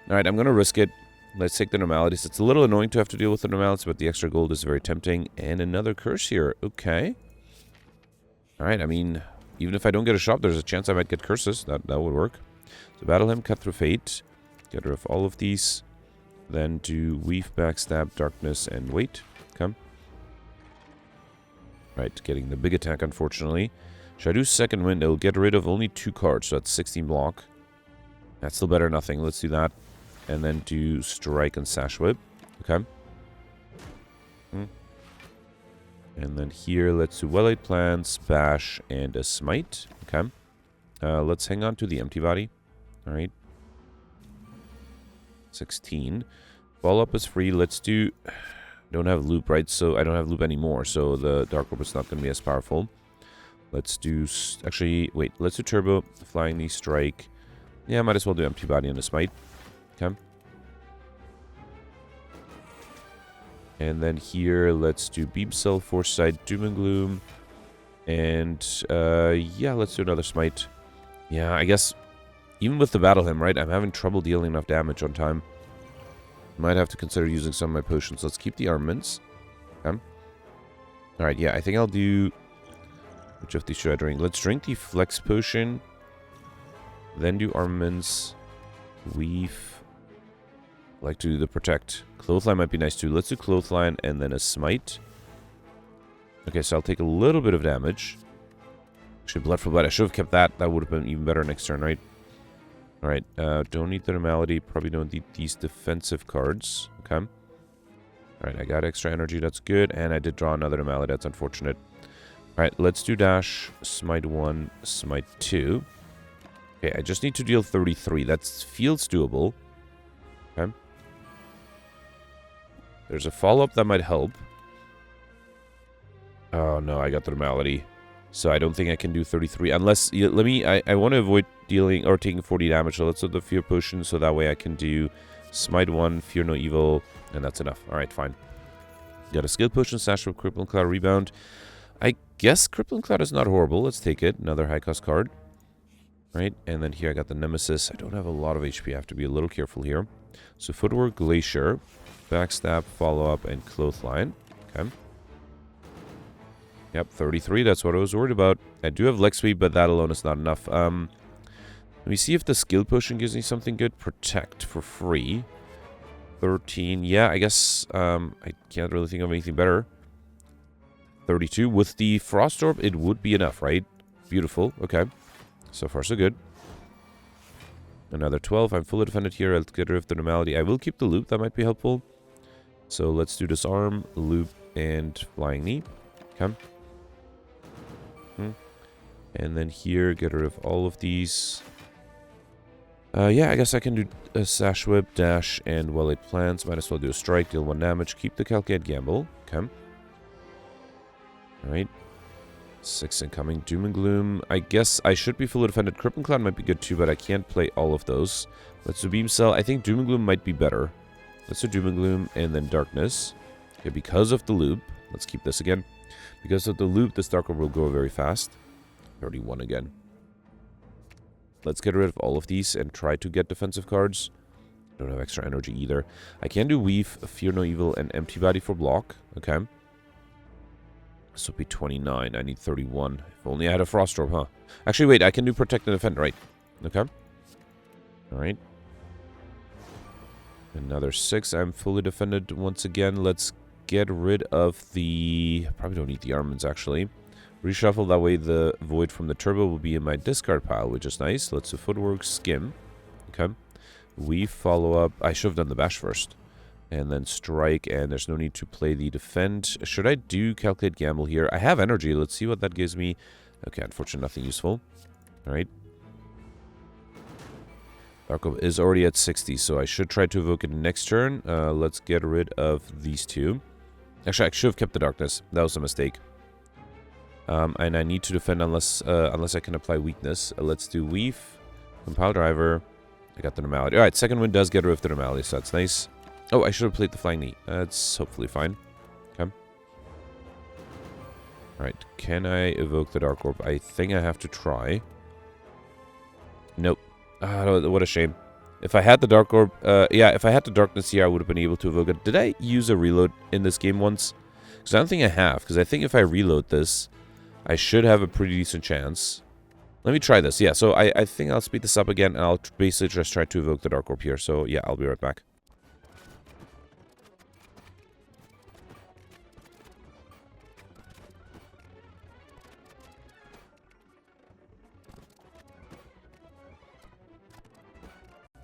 A: Alright, I'm going to risk it. Let's take the normalities. It's a little annoying to have to deal with the normalities, but the extra gold is very tempting. And another curse here. Okay. Alright, I mean, even if I don't get a shop, there's a chance I might get curses. That would work. So battle him, Cut Through Fate. Get rid of all of these. Then do Weave, Backstab, Darkness, and Wait. Okay. Right, getting the big attack, unfortunately. Should I do Second Wind? It'll get rid of only 2 cards, so that's 16 block. That's still better than nothing. Let's do that. And then do Strike and Sash Whip. Okay. And then here, let's do Well-Laid Plans, Bash, and a Smite. Okay. Let's hang on to the Empty Body. Alright. 16. Follow-up is free. Let's do... Don't have Loop, right? So I don't have Loop anymore, so the Dark Orb is not going to be as powerful. Let's do... Actually, wait. Let's do Turbo, Flying Knee, Strike. Yeah, might as well do Empty Body and a Smite. Okay. And then here, let's do Beam Cell, Foresight, Doom and Gloom. And, yeah, let's do another Smite. Yeah, I guess, even with the Battle Hymn, right, I'm having trouble dealing enough damage on time. Might have to consider using some of my potions. Let's keep the armaments. Okay. Alright, yeah, I think I'll do Which of these should I drink? Let's drink the Flex Potion. Then do Armaments. Weave. I like to do the Protect. Clothesline might be nice too. Let's do Clothesline and then a Smite. Okay, so I'll take a little bit of damage. Actually, Blood for Blood. I should have kept that. That would have been even better next turn, right? Alright, don't need the Normality. Probably don't need these defensive cards. Okay. Alright, I got extra energy. That's good. And I did draw another Normality. That's unfortunate. Alright, let's do Dash. Smite 1, Smite 2. Okay, I just need to deal 33. That feels doable. Okay. There's a follow-up that might help. Oh, no, I got the Normality. So I don't think I can do 33. Unless, I want to avoid dealing or taking 40 damage. So let's do the Fear Potion so that way I can do Smite 1, Fear No Evil, and that's enough. Alright, fine. Got a Skill Potion, Sash with Crippling Cloud, Rebound. I guess Crippling Cloud is not horrible. Let's take it. Another high-cost card. Right, and then here I got the Nemesis. I don't have a lot of HP. I have to be a little careful here. So Footwork, Glacier, Backstab, Follow-Up, and Clothesline. Okay. Yep, 33. That's what I was worried about. I do have Leg Sweep, but that alone is not enough. Let me see if the Skill Potion gives me something good. Protect for free. 13. Yeah, I guess I can't really think of anything better. 32. With the Frost Orb, it would be enough, right? Beautiful. Okay. So far, so good. Another 12. I'm fully defended here. I'll get rid of the Normality. I will keep the Loop. That might be helpful. So let's do Disarm, Loop, and Flying Knee. Okay. And then here, get rid of all of these. Yeah, I guess I can do a Sash Whip, Dash, and Well Laid Plans. Might as well do a Strike, deal 1 damage. Keep the Calculate Gamble. Okay. Alright. 6 incoming. Doom and Gloom. I guess I should be fully defended. Crippling Cloud might be good too, but I can't play all of those. Let's do Beam Cell. I think Doom and Gloom might be better. Let's do Doom and Gloom and then Darkness. Okay, because of the loop. Let's keep this again. Because of the loop, this Dark Orb will go very fast. 31 again. Let's get rid of all of these and try to get defensive cards. Don't have extra energy either. I can do Weave, Fear No Evil, and Empty Body for block. Okay. This would be 29. I need 31. If only I had a Frost Orb, huh? Actually, wait. I can do Protect and Defend, right? Okay. Alright. Another 6. I'm fully defended once again. Let's get rid of the... Probably don't need the armaments, actually. Reshuffle. That way the Void from the Turbo will be in my discard pile, which is nice. Let's do Footwork, Skim. Okay. Weave, Follow Up. I should have done the Bash first. And then Strike, and there's no need to play the Defend. Should I do Calculate Gamble here? I have energy. Let's see what that gives me. Okay, unfortunately, nothing useful. Alright. Dark Orb is already at 60, so I should try to evoke it next turn. Let's get rid of these two. Actually, I should have kept the Darkness. That was a mistake. And I need to defend unless I can apply Weakness. Let's do Weave. Compile Driver. I got the Normality. Alright, second wind does get rid of the Normality, so that's nice. Oh, I should have played the Flying Knee. That's hopefully fine. Okay. Alright, can I evoke the Dark Orb? I think I have to try. Nope. What a shame. If I had the Dark Orb, yeah, if I had the Darkness here, I would have been able to evoke it. Did I use a reload in this game once? Because I don't think I have, because I think if I reload this, I should have a pretty decent chance. Let me try this. Yeah, so I think I'll speed this up again, and I'll basically just try to evoke the Dark Orb here. So, yeah, I'll be right back.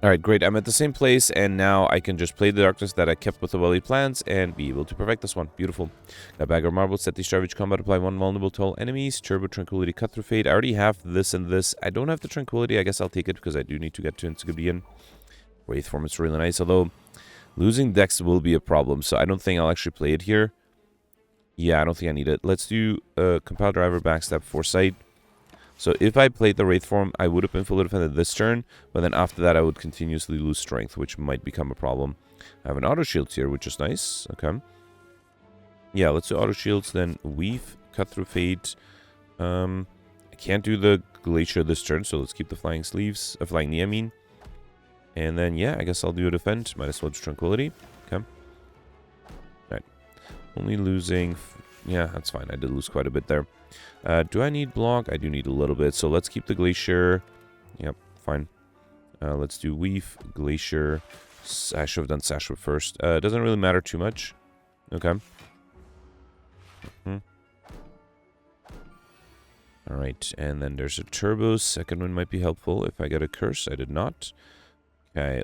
A: Alright, great. I'm at the same place, and now I can just play the Darkness that I kept with the Well-Laid Plans and be able to perfect this one. Beautiful. Got Bag of Marbles, set these Starvage Combat, apply 1 vulnerable to all enemies. Turbo, Tranquility, Cut Through Fade. I already have this and this. I don't have the Tranquility. I guess I'll take it because I do need to get to Insignifiant. Wraith Form is really nice, although losing Dex will be a problem, so I don't think I'll actually play it here. Yeah, I don't think I need it. Let's do Compile Driver, Backstab, Foresight. So if I played the Wraith form, I would have been fully defended this turn, but then after that I would continuously lose strength, which might become a problem. I have an auto shields here, which is nice. Okay. Yeah, let's do auto shields, then Weave, Cut Through Fate. I can't do the Glacier this turn, so let's keep the Flying Sleeves, Flying Knee, I mean. And then, yeah, I guess I'll do a Defend. Might as well do Tranquility. Okay. Alright. Only losing Yeah, that's fine. I did lose quite a bit there. Do I need block? I do need a little bit. So let's keep the Glacier. Yep, fine. Let's do Weave, Glacier. I should have done Sash Whip first. It doesn't really matter too much. Okay. Alright, and then there's a Turbo. Second one might be helpful if I get a Curse. I did not. Okay,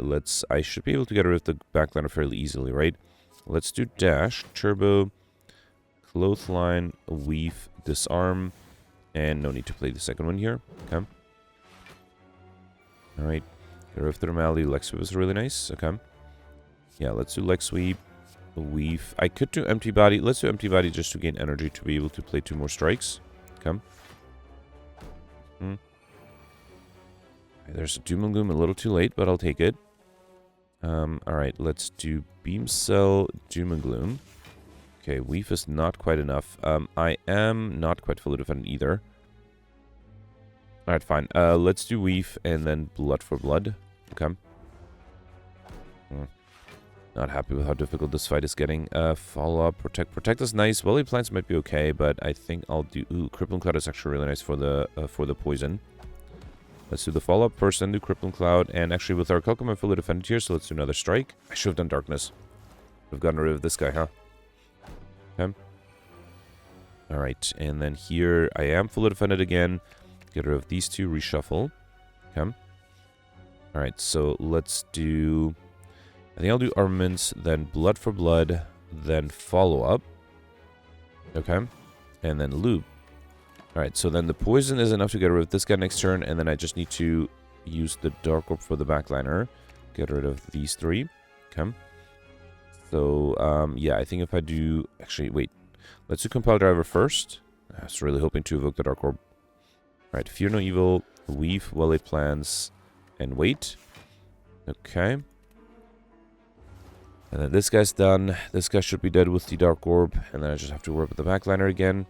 A: I should be able to get rid of the backliner fairly easily, right? Let's do Dash, Turbo, Clothesline, Weave, Disarm, and no need to play the second one here. Okay. Alright, get rid of the Normality. Leg Sweep is really nice. Okay. Yeah, let's do Leg Sweep, Weave. I could do Empty Body. Let's do Empty Body just to gain energy to be able to play 2 more strikes. Okay. There's a Doom and Gloom a little too late, but I'll take it. Alright, let's do Beam Cell, Doom and Gloom. Okay, Weave is not quite enough. I am not quite fully defended either. Alright, fine. Let's do Weave and then Blood for Blood. Okay. Not happy with how difficult this fight is getting. Follow up, Protect. Protect is nice. Welly Plants might be okay, but I think I'll do... Ooh, Crippling Cloud is actually really nice for the poison. Let's do the follow-up first, then do Crippling Cloud. And actually, with our Kelkum, I'm fully defended here, so let's do another strike. I should have done Darkness. We've gotten rid of this guy, huh? Okay. Alright, and then here, I am fully defended again. Get rid of these 2, reshuffle. Okay. Alright, so let's do... I think I'll do Armaments, then Blood for Blood, then follow-up. Okay. And then Loop. Alright, so then the poison is enough to get rid of this guy next turn, and then I just need to use the Dark Orb for the backliner. Get rid of these 3. Okay. So, yeah, I think if I do... Actually, wait. Let's do Compile Driver first. I was really hoping to evoke the Dark Orb. Alright, Fear No Evil, Weave, Well-Laid Plans, and wait. Okay. And then this guy's done. This guy should be dead with the Dark Orb, and then I just have to work with the backliner again.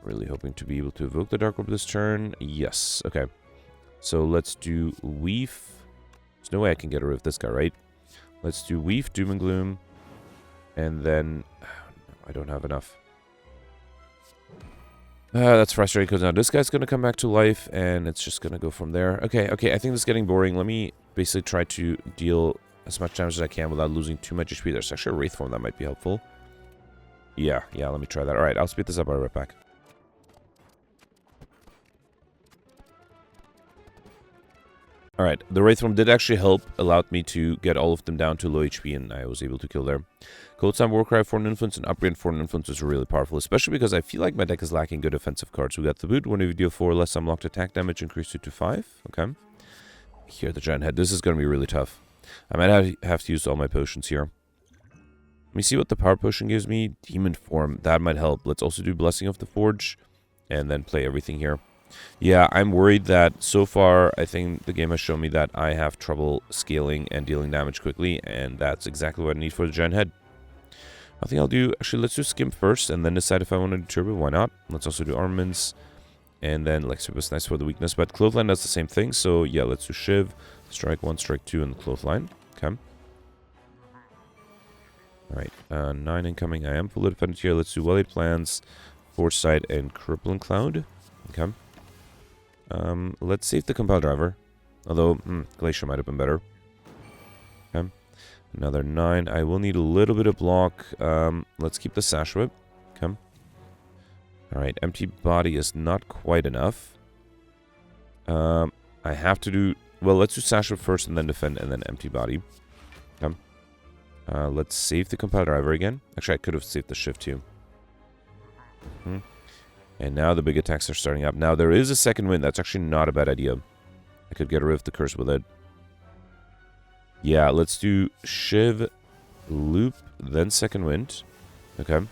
A: Really hoping to be able to evoke the Dark Orb this turn. Yes. Okay. So let's do Weave. There's no way I can get rid of this guy, right? Let's do Weave, Doom and Gloom. And then... I don't have enough. That's frustrating because now this guy's going to come back to life. And it's just going to go from there. Okay. Okay. I think this is getting boring. Let me basically try to deal as much damage as I can without losing too much HP. There's actually a Wraith form that might be helpful. Yeah. Yeah. Let me try that. Alright. I'll speed this up. I'll be right back. Alright, the Wraith form did actually help, allowed me to get all of them down to low HP, and I was able to kill there. Codeslam, Warcry, Foreign Influence, and Upgrade Foreign Influence is really powerful, especially because I feel like my deck is lacking good offensive cards. We got the Boot, 1 if you deal 4 less unlocked attack damage, increased to 5. Okay. Here, the Giant Head. This is going to be really tough. I might have to use all my potions here. Let me see what the Power Potion gives me. Demon Form, that might help. Let's also do Blessing of the Forge, and then play everything here. Yeah, I'm worried that so far, I think the game has shown me that I have trouble scaling and dealing damage quickly, and that's exactly what I need for the Giant Head. I think I'll do... Actually, let's do Skim first, and then decide if I want to do Turbo. Why not? Let's also do Armaments, and then Leg Sweep is nice for the weakness, but Clothesline does the same thing, so yeah, let's do Shiv, Strike 1, Strike 2, and Clothesline. Okay. Alright, 9 incoming. I am fully defended here. Let's do Well-Laid Plans, Foresight, and Crippling Cloud. Okay. Let's save the Compile Driver. Although, Glacier might have been better. Okay. Another 9. I will need a little bit of block. Let's keep the Sash Whip. Okay. Alright, Empty Body is not quite enough. I have to do... Well, let's do Sash Whip first and then defend and then Empty Body. Okay. Let's save the Compile Driver again. Actually, I could have saved the Shift too. And now the big attacks are starting up. Now, there is a second wind. That's actually not a bad idea. I could get rid of the curse with it. Yeah, let's do Shiv, Loop, then second wind. Okay.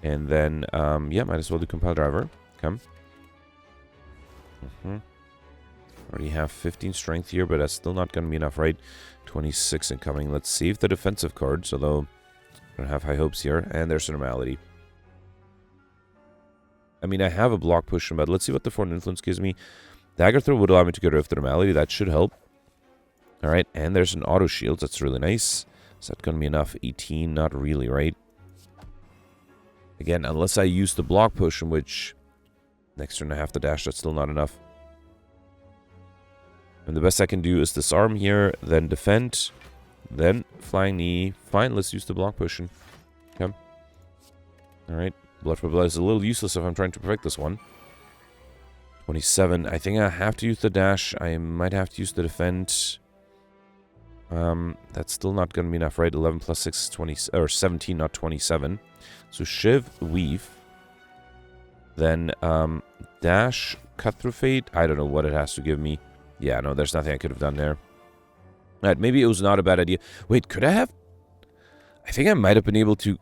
A: And then, yeah, might as well do Compile Driver. Okay. Already have 15 strength here, but that's still not going to be enough, right? 26 incoming. Let's save the defensive cards, although I don't have high hopes here. And there's a Normality. I mean, I have a block potion, but let's see what the Foreign Influence gives me. Dagger Throw would allow me to get rid of the Normality. That should help. Alright, and there's an Auto Shield. That's really nice. Is that going to be enough? 18? Not really, right? Again, unless I use the block potion, which next turn I have to dash, that's still not enough. And the best I can do is disarm here, then defend, then flying knee. Fine, let's use the block potion. Okay. Alright, blood for blood is a little useless if I'm trying to perfect this one. 27. I think I have to use the dash. I might have to use the defend. That's still not going to be enough, right? 11 plus 6 is 20, or 17, not 27. So Shiv, Weave. Then dash, cut through fate. I don't know what it has to give me. Yeah, no, there's nothing I could have done there. Alright, maybe it was not a bad idea. Wait, could I have? I think I might have been able to...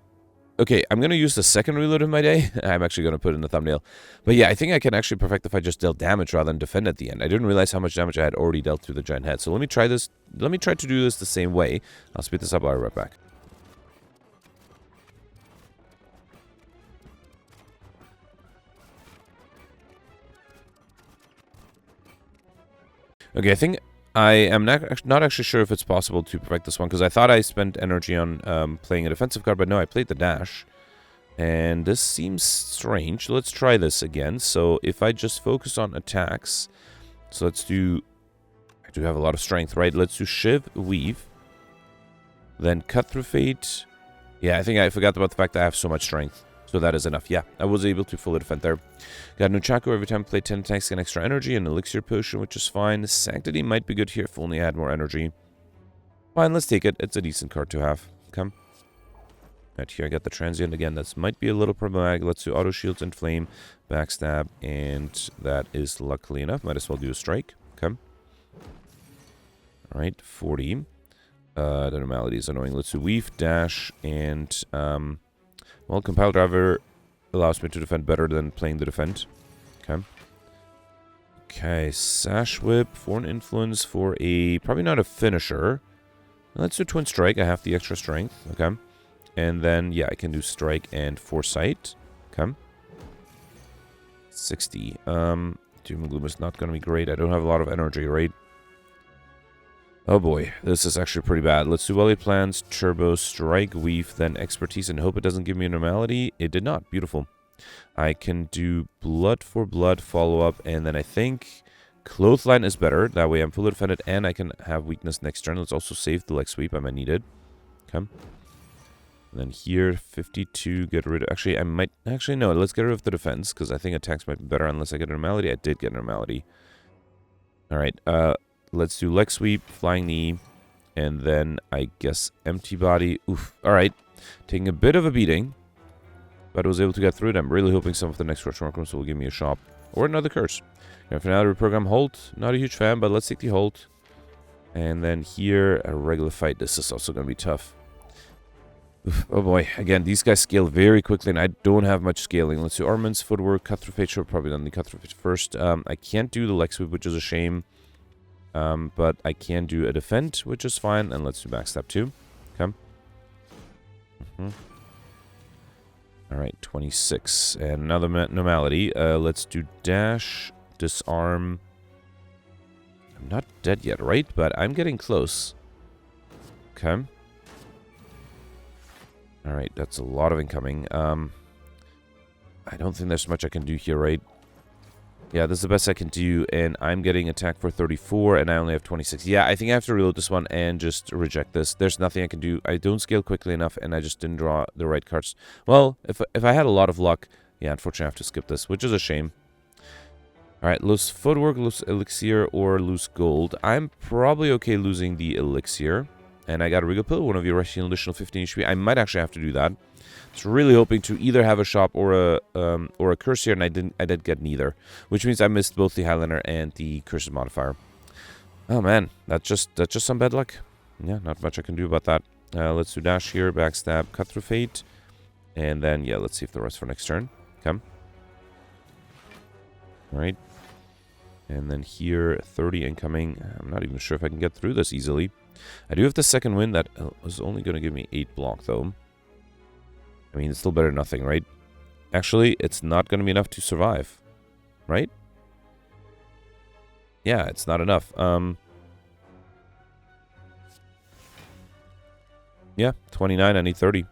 A: Okay, I'm going to use the second reload of my day. I'm actually going to put it in the thumbnail. But yeah, I think I can actually perfect if I just dealt damage rather than defend at the end. I didn't realize how much damage I had already dealt through the giant head. So let me try this. Let me try to do this the same way. I'll speed this up. I'll be right back. Okay, I think I am not actually sure if it's possible to perfect this one, because I thought I spent energy on playing a defensive card, but no, I played the dash. And this seems strange. Let's try this again. So if I just focus on attacks, so let's do... I do have a lot of strength, right? Let's do Shiv, Weave. Then Cut Through Fate. Yeah, I think I forgot about the fact that I have so much strength. So that is enough. Yeah, I was able to fully defend there. Got Nunchaku every time I play 10 attacks, get extra energy, and Elixir Potion, which is fine. Sanctity might be good here if only I had more energy. Fine, let's take it. It's a decent card to have. Come. Right here, I got the Transient again. That might be a little problematic. Let's do Auto Shields, Inflame, Backstab, and that is luckily enough. Might as well do a Strike. Come. Alright, 40. The normality is annoying. Let's do Weave, Dash, and... well, Compile Driver allows me to defend better than playing the defend. Okay. Okay, Sash Whip for an influence for a... Probably not a finisher. Let's do Twin Strike. I have the extra strength. Okay. And then, yeah, I can do Strike and Foresight. Okay. 60. Doom and Gloom is not going to be great. I don't have a lot of energy, right? Oh boy, this is actually pretty bad. Let's do Welly Plans, Turbo, Strike, Weave, then Expertise, and hope it doesn't give me a normality. It did not. Beautiful. I can do Blood for Blood, follow-up, and then I think Clothesline is better. That way I'm fully defended, and I can have weakness next turn. Let's also save the Leg Sweep. I might need it. Okay. And then here, 52, get rid of... Actually, I might... Actually, no, let's get rid of the defense, because I think attacks might be better unless I get a normality. I did get a normality. Alright, let's do Leg Sweep, Flying Knee, and then I guess Empty Body. Oof. Alright. Taking a bit of a beating, but I was able to get through it. I'm really hoping some of the next Crush Markers will give me a shop. Or another Curse. And for now, the reprogram Hold. Not a huge fan, but let's take the Hold. And then here, a regular fight. This is also going to be tough. Oof. Oh boy. Again, these guys scale very quickly, and I don't have much scaling. Let's do Armaments, Footwork, Cut Through Fate. Should probably done the Cut Through Fate first. I can't do the Leg Sweep, which is a shame. But I can do a defend, which is fine, and let's do backstab too. Okay. Alright, 26. And another normality. Let's do dash, disarm. I'm not dead yet, right? But I'm getting close. Okay. Alright, that's a lot of incoming. I don't think there's much I can do here, right? Yeah, this is the best I can do, and I'm getting attack for 34, and I only have 26. Yeah, I think I have to reload this one and just reject this. There's nothing I can do. I don't scale quickly enough, and I just didn't draw the right cards. Well, if I had a lot of luck, yeah, unfortunately I have to skip this, which is a shame. Alright, lose Footwork, lose Elixir, or lose Gold. I'm probably okay losing the Elixir. And I got a Regal Pill, one of your rushing additional 15 HP. I might actually have to do that. I was really hoping to either have a shop or a curse here, and I did get neither, which means I missed both the Highlander and the curse modifier. Oh man, that's just some bad luck. Yeah, not much I can do about that. Let's do dash here, backstab, cut through fate, and then yeah, let's see if the rest for next turn. Come. All right, and then here 30 incoming. I'm not even sure if I can get through this easily. I do have the second win that was only going to give me 8 block though. I mean, it's still better than nothing, right? Actually, it's not going to be enough to survive, right? Yeah, it's not enough. Yeah, 29, I need 30.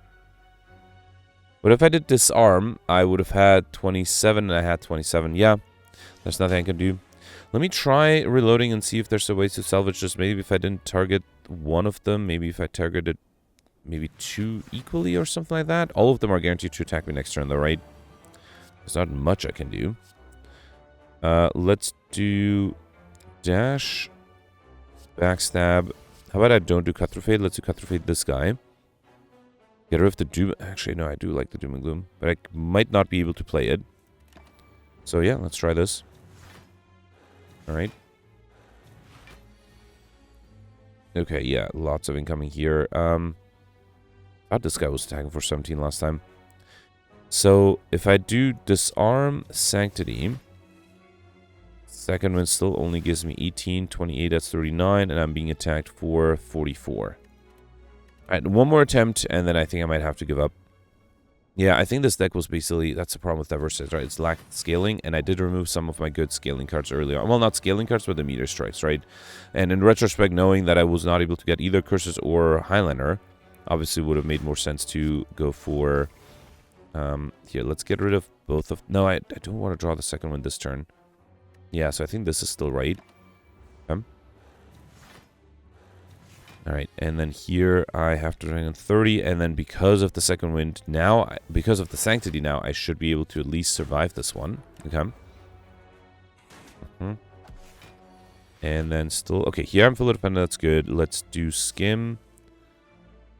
A: But if I did disarm, I would have had 27 and I had 27. Yeah, there's nothing I can do. Let me try reloading and see if there's a way to salvage this. Maybe if I didn't target one of them, maybe if I targeted maybe 2 equally or something like that. All of them are guaranteed to attack me next turn though, right? There's not much I can do. Let's do dash, backstab. How about I don't do cut through fade? Let's do cut through fade this guy. Get rid of the doom. Actually, no, I do like the doom and gloom, but I might not be able to play it. So yeah, let's try this. All right. Okay, yeah, lots of incoming here. Thought this guy was attacking for 17 last time. So if I do disarm Sanctity, second one still only gives me 18, 28, that's 39, and I'm being attacked for 44. Alright, one more attempt, and then I think I might have to give up. Yeah, I think this deck was basically, that's the problem with Diversities, right? It's lacked scaling, and I did remove some of my good scaling cards earlier. Well, not scaling cards, but the Meteor Strikes, right? And in retrospect, knowing that I was not able to get either Curses or Highlander, obviously would have made more sense to go for... here, let's get rid of both of... No, I don't want to draw the second one this turn. Yeah, so I think this is still right. Alright, and then here I have to drain on 30, and then because of the second wind now, because of the Sanctity now, I should be able to at least survive this one. Okay. And then still... Okay, here I'm full dependent, that's good. Let's do Skim,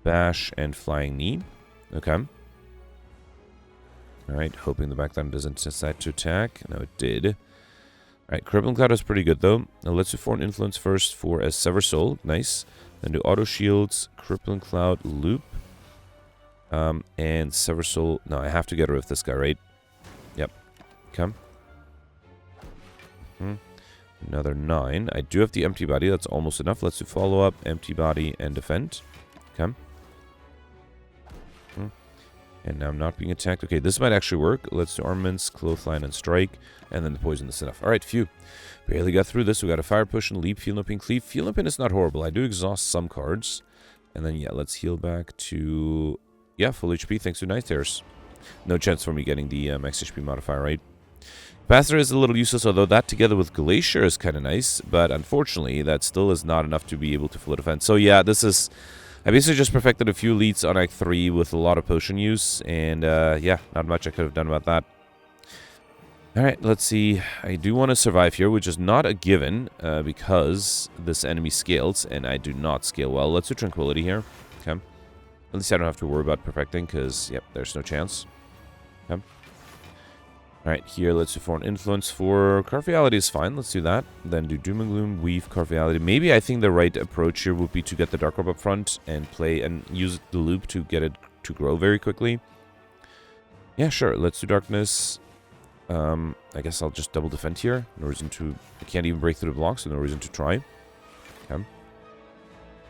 A: Bash, and Flying Knee. Okay. Alright, hoping the backline doesn't decide to attack. No, it did. Alright, Crippling Cloud is pretty good, though. Now, let's do Foreign Influence first for a Sever Soul. Nice. Then do Auto Shields, Crippling Cloud, Loop, and Sever Soul. No, I have to get rid of this guy, right? Yep. Okay. Another 9. I do have the Empty Body. That's almost enough. Let's do Follow Up, Empty Body, and Defend. Okay. And now I'm not being attacked. Okay, this might actually work. Let's do Armaments, Clothesline, and Strike. And then the Poison is enough. Alright, phew. Barely got through this. We got a Fire Push and Leap, Field Limping, Cleave. Field Limping is not horrible. I do exhaust some cards. And then, yeah, let's heal back to... Yeah, full HP thanks to Night Terrors. No chance for me getting the max HP modifier, right? Capacitor is a little useless, although that together with Glacier is kind of nice. But unfortunately, that still is not enough to be able to full defend. So, yeah, this is... I basically just perfected a few leads on Act 3 with a lot of potion use, and yeah, not much I could have done about that. Alright, let's see. I do want to survive here, which is not a given, because this enemy scales, and I do not scale well. Let's do Tranquility here. Okay. At least I don't have to worry about perfecting, because, yep, there's no chance. Okay. Alright, here, let's do Foreign Influence for Carve Reality is fine. Let's do that. Then do Doom and Gloom, Weave, Carve Reality. Maybe I think the right approach here would be to get the Dark Orb up front and play and use the loop to get it to grow very quickly. Yeah, sure. Let's do Darkness. I guess I'll just double defend here. No reason to... I can't even break through the blocks, so no reason to try. Okay.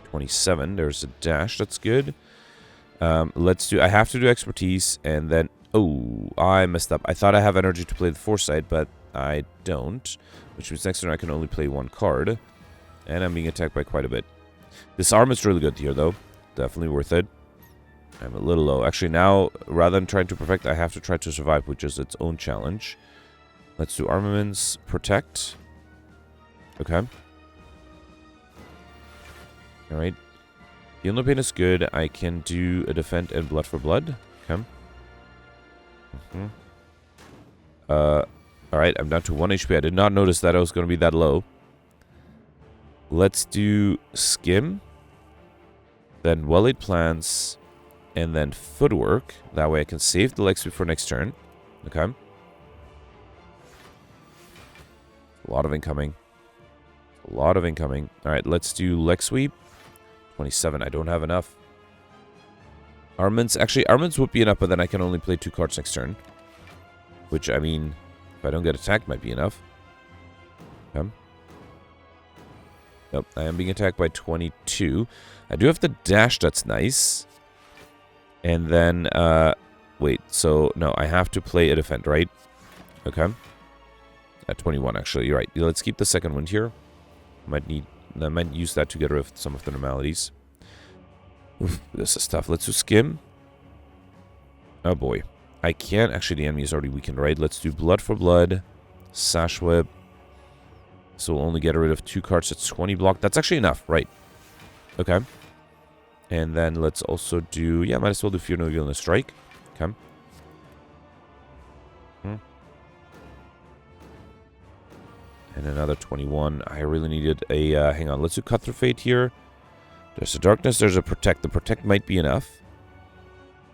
A: 27. There's a dash. That's good. Let's do... I have to do Expertise, and then... Oh, I messed up. I thought I have energy to play the Foresight, but I don't. Which means next turn I can only play one card. And I'm being attacked by quite a bit. Disarm is really good here, though. Definitely worth it. I'm a little low. Actually, now, rather than trying to perfect, I have to try to survive, which is its own challenge. Let's do Armaments, Protect. Okay. Alright. Heal No Pain is good. I can do a Defend and Blood for Blood. Okay. Alright, I'm down to 1 HP. I did not notice that I was going to be that low. Let's do Skim. Then Well-Laid Plans. And then Footwork. That way I can save the legs before next turn. Okay. A lot of incoming. A lot of incoming. Alright, let's do Leg Sweep. 27. I don't have enough. Armaments. Actually, Armaments would be enough, but then I can only play 2 cards next turn. Which, I mean, if I don't get attacked, might be enough. Okay. Nope, I am being attacked by 22. I do have the dash, that's nice. And then, wait, so, no, I have to play a defend, right? Okay. At 21, actually, you're right. Let's keep the second wind here. I might use that to get rid of some of the normalities. Oof, this is tough. Let's do Skim. Oh boy. I can't. Actually, the enemy is already weakened, right? Let's do blood for blood. Sash whip. So we'll only get rid of 2 cards at 20 block. That's actually enough, right? Okay. And then let's also do... Yeah, might as well do Fear No Evil and a Strike. Okay. And another 21. I really needed a... hang on, let's do Cut Through Fate here. There's a Darkness, there's a Protect. The Protect might be enough.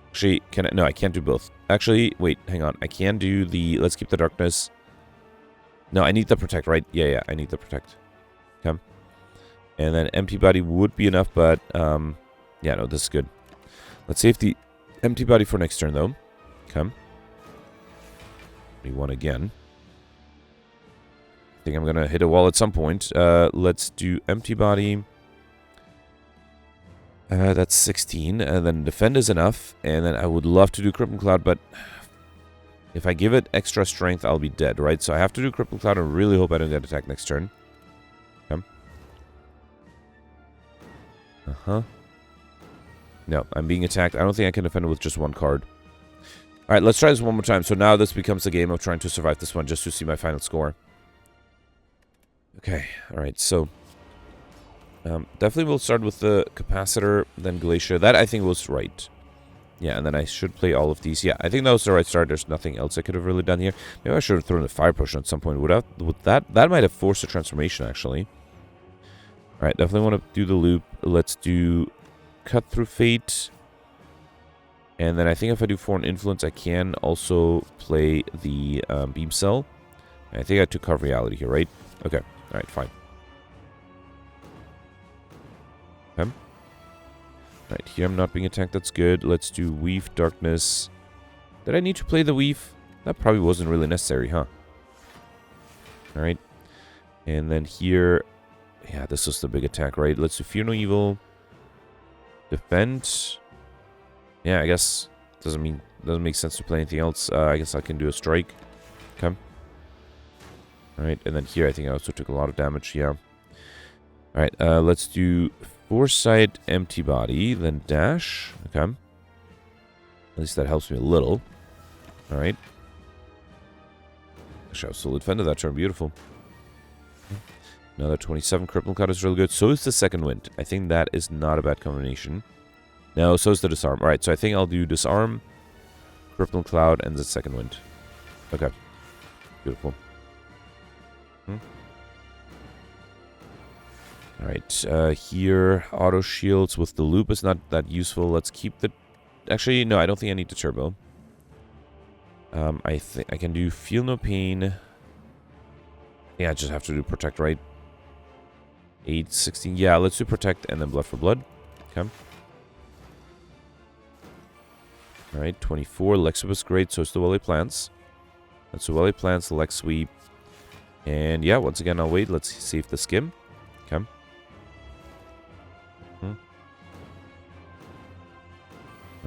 A: Actually, can I... No, I can't do both. Actually, wait, hang on. I can do the... Let's keep the Darkness. No, I need the Protect, right? Yeah, I need the Protect. Okay. And then Empty Body would be enough, but... yeah, no, this is good. Let's save the Empty Body for next turn, though. Okay. 21 again. I think I'm going to hit a wall at some point. Let's do Empty Body. That's 16. And then Defend is enough. And then I would love to do Crippling Cloud, but if I give it extra strength, I'll be dead, right? So I have to do Crippling Cloud and really hope I don't get attacked next turn. Okay. No, I'm being attacked. I don't think I can defend it with just 1 card. Alright, let's try this one more time. So now this becomes a game of trying to survive this one just to see my final score. Okay, alright, so... definitely we'll start with the Capacitor, then Glacier. That, I think, was right. Yeah, and then I should play all of these. Yeah, I think that was the right start. There's nothing else I could have really done here. Maybe I should have thrown the Fire Potion at some point. Would that might have forced a transformation, actually. Alright, definitely want to do the loop. Let's do Cut Through Fate. And then I think if I do Foreign Influence, I can also play the Beam Cell. And I think I took Carve Reality here, right? Okay. Alright, fine. Okay. Alright, here I'm not being attacked. That's good. Let's do Weave Darkness. Did I need to play the Weave? That probably wasn't really necessary, huh? Alright. And then here... Yeah, this was the big attack, right? Let's do Fear No Evil. Defend. Yeah, I guess doesn't make sense to play anything else. I guess I can do a Strike. Okay. Alright, and then here I think I also took a lot of damage, yeah. Alright, let's do Foresight, Empty Body, then Dash. Okay. At least that helps me a little. Alright. Actually, I was still defended that turn. Beautiful. Another 27. Crippling Cloud is really good. So is the Second Wind. I think that is not a bad combination. No, so is the Disarm. Alright, so I think I'll do Disarm, Crippling Cloud, and the Second Wind. Okay. Beautiful. Alright, here, Auto Shields with the Loop is not that useful. Let's keep the... Actually, no, I don't think I need the Turbo. I think I can do Feel No Pain. Yeah, I just have to do Protect, right? 8, 16. Yeah, let's do Protect and then Blood for Blood. Okay. Alright, 24. Leg Sweep is great, so is the Wily Plants. That's the Wily Plants, Leg Sweep. And yeah, once again, I'll wait. Let's save the Skim. Okay.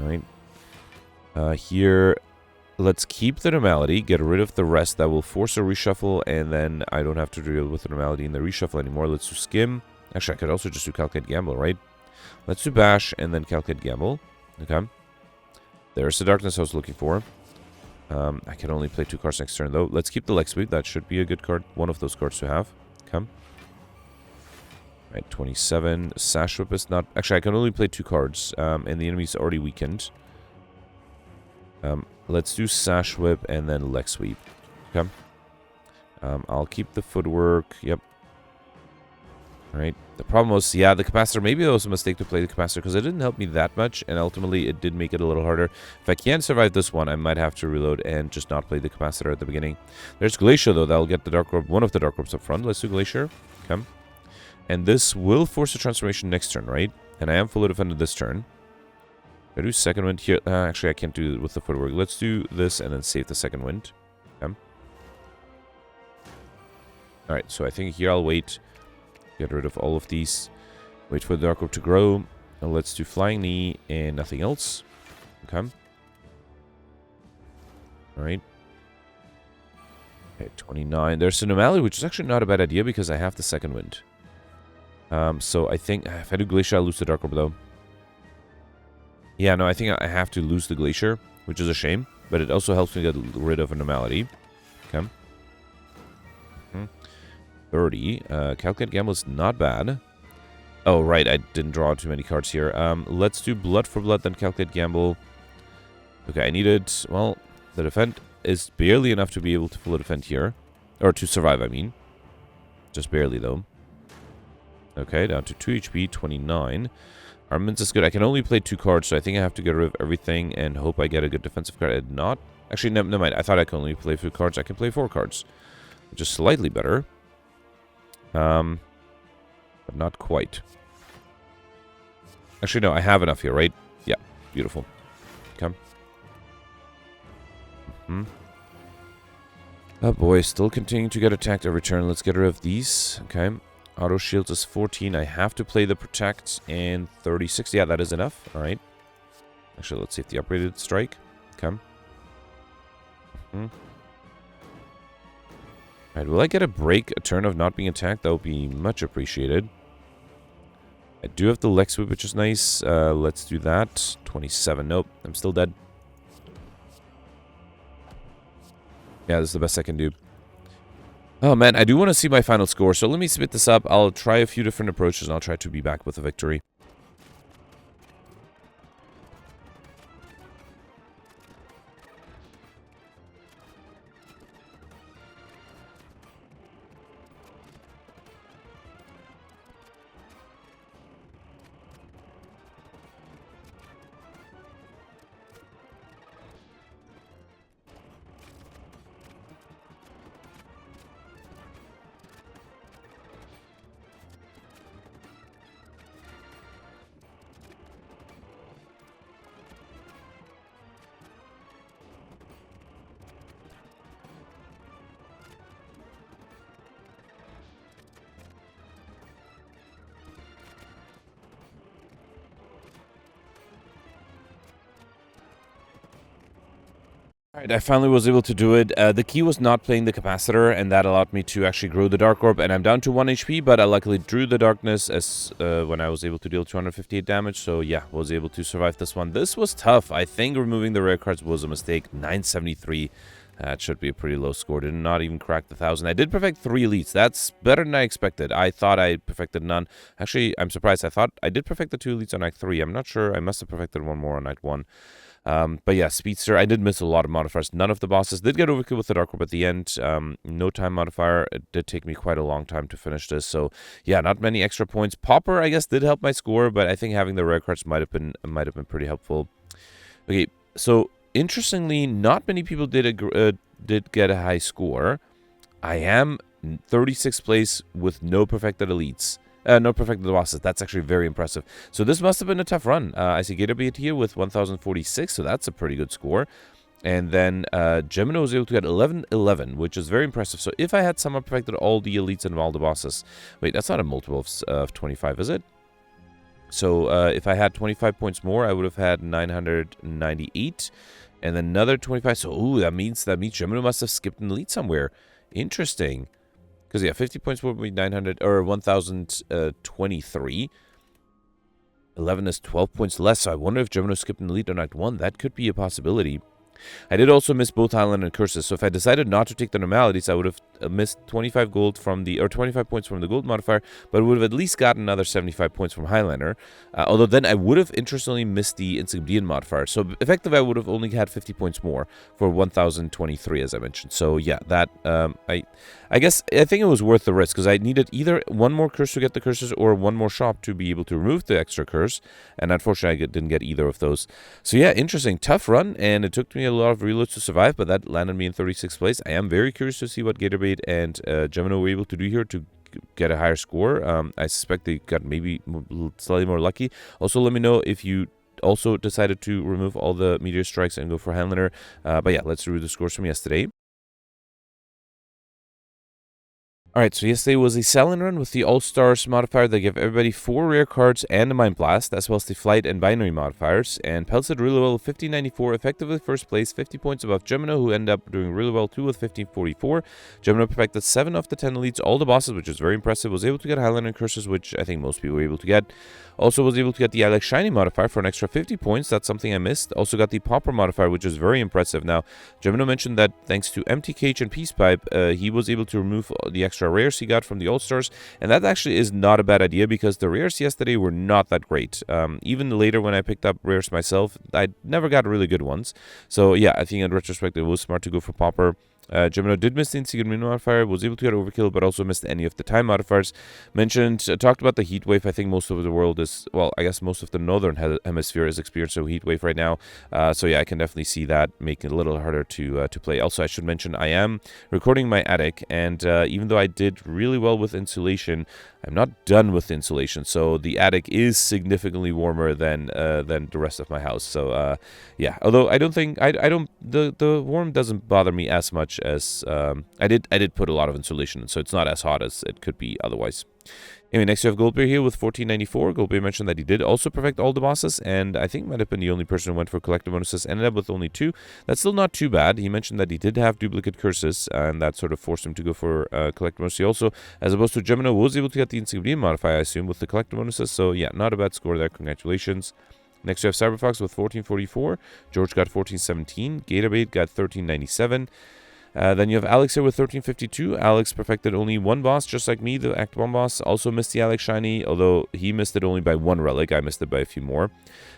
A: Alright. Here, let's keep the Normality, get rid of the rest. That will force a reshuffle, and then I don't have to deal with the Normality in the reshuffle anymore. Let's do Skim. Actually, I could also just do Calculate Gamble, right? Let's do Bash, and then Calculate Gamble. Okay. There's the Darkness I was looking for. I can only play 2 cards next turn, though. Let's keep the Leg Sweep. That should be a good card. One of those cards to have. Okay. Right, 27. Sash Whip is not... Actually, I can only play 2 cards, and the enemy's already weakened. Let's do Sash Whip and then Leg Sweep. Okay. I'll keep the Footwork. Yep. Alright. The problem was, yeah, the Capacitor. Maybe it was a mistake to play the Capacitor because it didn't help me that much, and ultimately it did make it a little harder. If I can't survive this one, I might have to reload and just not play the Capacitor at the beginning. There's Glacier, though. That'll get the Dark Orb, one of the Dark Orbs up front. Let's do Glacier. Okay. And this will force a transformation next turn, right? And I am fully defended this turn. I do Second Wind here. Actually, I can't do it with the Footwork. Let's do this and then save the Second Wind. Okay. Alright, so I think here I'll wait. Get rid of all of these. Wait for the Dark Orb to grow. And let's do Flying Knee and nothing else. Okay. Alright. Okay, 29. There's an Anomaly, which is actually not a bad idea because I have the Second Wind. So I think if I do Glacier, I'll lose the Dark Orb, though. Yeah, no, I think I have to lose the Glacier. which is a shame. But it also helps me get rid of a normality. Okay. 30. Calculate Gamble is not bad. Oh, right. I didn't draw too many cards here. Let's do Blood for Blood, then Calculate Gamble. Okay, I needed... Well, the defend is barely enough to be able to fully defend here. Or to survive, I mean. Just barely, though. Okay, down to 2 HP, 29. Armaments is good. I can only play 2 cards, so I think I have to get rid of everything and hope I get a good defensive card. I did not. Actually, never mind. I thought I could only play 2 cards. I can play 4 cards, which is slightly better. But not quite. Actually, no. I have enough here, right? Yeah. Beautiful. Okay. Oh boy, still continuing to get attacked every turn. Let's get rid of these. Okay. Auto shields is 14. I have to play the protect and 36. Yeah, that is enough. All right. Actually, let's see if the upgraded strike. Okay. All right, will I get a break, a turn of not being attacked? That would be much appreciated. I do have the Lex Sweep, which is nice. Let's do that. 27. Nope, I'm still dead. Yeah, this is the best I can do. Oh, man, I do want to see my final score, so let me split this up. I'll try a few different approaches, and I'll try to be back with a victory. Alright, I finally was able to do it. The key was not playing the Capacitor, and that allowed me to actually grow the Dark Orb, and I'm down to 1 HP, but I luckily drew the Darkness as when I was able to deal 258 damage, so yeah, was able to survive this one. This was tough. I think removing the rare cards was a mistake. 973. That should be a pretty low score. Did not even crack the 1,000. I did perfect 3 elites. That's better than I expected. I thought I perfected none. Actually, I'm surprised. I thought I did perfect the 2 elites on Act 3. I'm not sure. I must have perfected 1 more on Act 1. But yeah, Speedster, I did miss a lot of modifiers. None of the bosses did get overkill with the Dark Orb at the end. No time modifier. It did take me quite a long time to finish this. So yeah, not many extra points. Popper, I guess, did help my score, but I think having the rare cards might have been pretty helpful. Okay, so interestingly, not many people did get a high score. I am 36th place with no perfected elites. No perfected bosses. That's actually very impressive. So this must have been a tough run. I see Gatorbeat here with 1,046, so that's a pretty good score. And then Gemino was able to get 1111, which is very impressive. So if I had someone perfected all the elites and all the bosses... Wait, that's not a multiple of 25, is it? So if I had 25 points more, I would have had 998. And then another 25. So, ooh, that means Gemino must have skipped an elite somewhere. Interesting. Because, yeah, 50 points would be 900, or 1,023. 11 is 12 points less, so I wonder if Gemino skipped an elite on Act 1. That could be a possibility. I did also miss both Highland and Curses, so if I decided not to take the normalities, I would have missed 25 gold from the, or 25 points from the gold modifier, but would have at least gotten another 75 points from Highlander. Although then I would have interestingly missed the Insignidian modifier, so effectively I would have only had 50 points more for 1,023, as I mentioned. So yeah, that I think it was worth the risk, because I needed either one more curse to get the curses or one more shop to be able to remove the extra curse, and unfortunately I didn't get either of those. So yeah, interesting, tough run, and it took me a lot of reloads to survive, but that landed me in 36th place. I am very curious to see what Gatorbait and Gemino were able to do here to get a higher score. I suspect they got maybe slightly more lucky. Also, let me know if you also decided to remove all the Meteor Strikes and go for Handler. But yeah, let's review the scores from yesterday. Alright, so yesterday was a Salon run with the All-Stars modifier that gave everybody 4 rare cards and a Mind Blast, as well as the Flight and Binary modifiers, and Pels did really well with 1594, effectively first place, 50 points above Gemino, who ended up doing really well too with 1544. Gemino perfected 7 of the 10 elites, all the bosses, which is very impressive, was able to get Highlander Curses, which I think most people were able to get. Also was able to get the Alex Shiny modifier for an extra 50 points, that's something I missed. Also got the Pauper modifier, which is very impressive. Now, Gemino mentioned that thanks to Empty Cage and Peace Pipe, he was able to remove the extra rares he got from the All-Stars, and that actually is not a bad idea because the rares yesterday were not that great. Even later when I picked up rares myself, I never got really good ones. So yeah, I think in retrospect it was smart to go for Pauper. Gemino did miss the Insignificant modifier, was able to get Overkill, but also missed any of the time modifiers. Talked about the heat wave. I think most of the world is, well, I guess most of the northern hemisphere is experiencing a heat wave right now. So yeah, I can definitely see that making it a little harder to play. Also, I should mention I am recording my attic, and even though I did really well with insulation, I'm not done with insulation. So the attic is significantly warmer than the rest of my house. So yeah, although I don't think the warm doesn't bother me as much as I did put a lot of insulation in, so it's not as hot as it could be otherwise. Anyway, next you have Goldbear here with 1494. Goldbear mentioned that he did also perfect all the bosses, and I think might have been the only person who went for collective bonuses, ended up with only 2. That's still not too bad. He mentioned that he did have duplicate curses, and that sort of forced him to go for collective bonuses. He also, as opposed to Gemino, was able to get the Insignificant modifier, I assume, with the collective bonuses. So yeah, not a bad score there. Congratulations. Next you have Cyberfox with 1444. George got 1417. Gatorbait got 1397. Then you have Alex here with 1352. Alex perfected only 1 boss, just like me, the Act 1 boss. Also missed the Alex Shiny, although he missed it only by 1 relic. I missed it by a few more.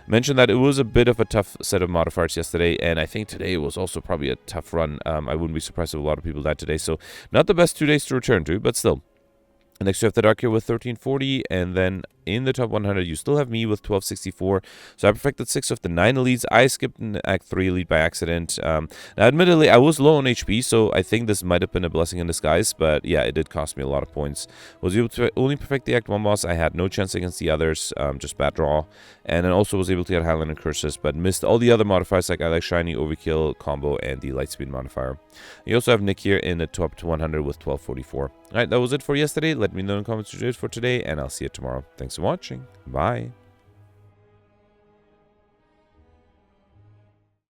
A: Mentioned that it was a bit of a tough set of modifiers yesterday, and I think today was also probably a tough run. I wouldn't be surprised if a lot of people died today, so not the best 2 days to return to, but still. Next you have the Dark here with 1340, and then in the top 100 you still have me with 1264. So I perfected 6 of the 9 elites. I skipped an Act 3 elite by accident. Now admittedly I was low on HP, so I think this might have been a blessing in disguise, but yeah, it did cost me a lot of points. Was able to only perfect the Act 1 boss. I had no chance against the others, just bad draw. And then also was able to get Highlander Curses, but missed all the other modifiers like I like Shiny, Overkill, Combo, and the Lightspeed modifier. You also have Nick here in the top 100 with 1244. Alright, that was it for yesterday. Let me know in the comments what you did for today, and I'll see you tomorrow. Thanks for watching. Bye.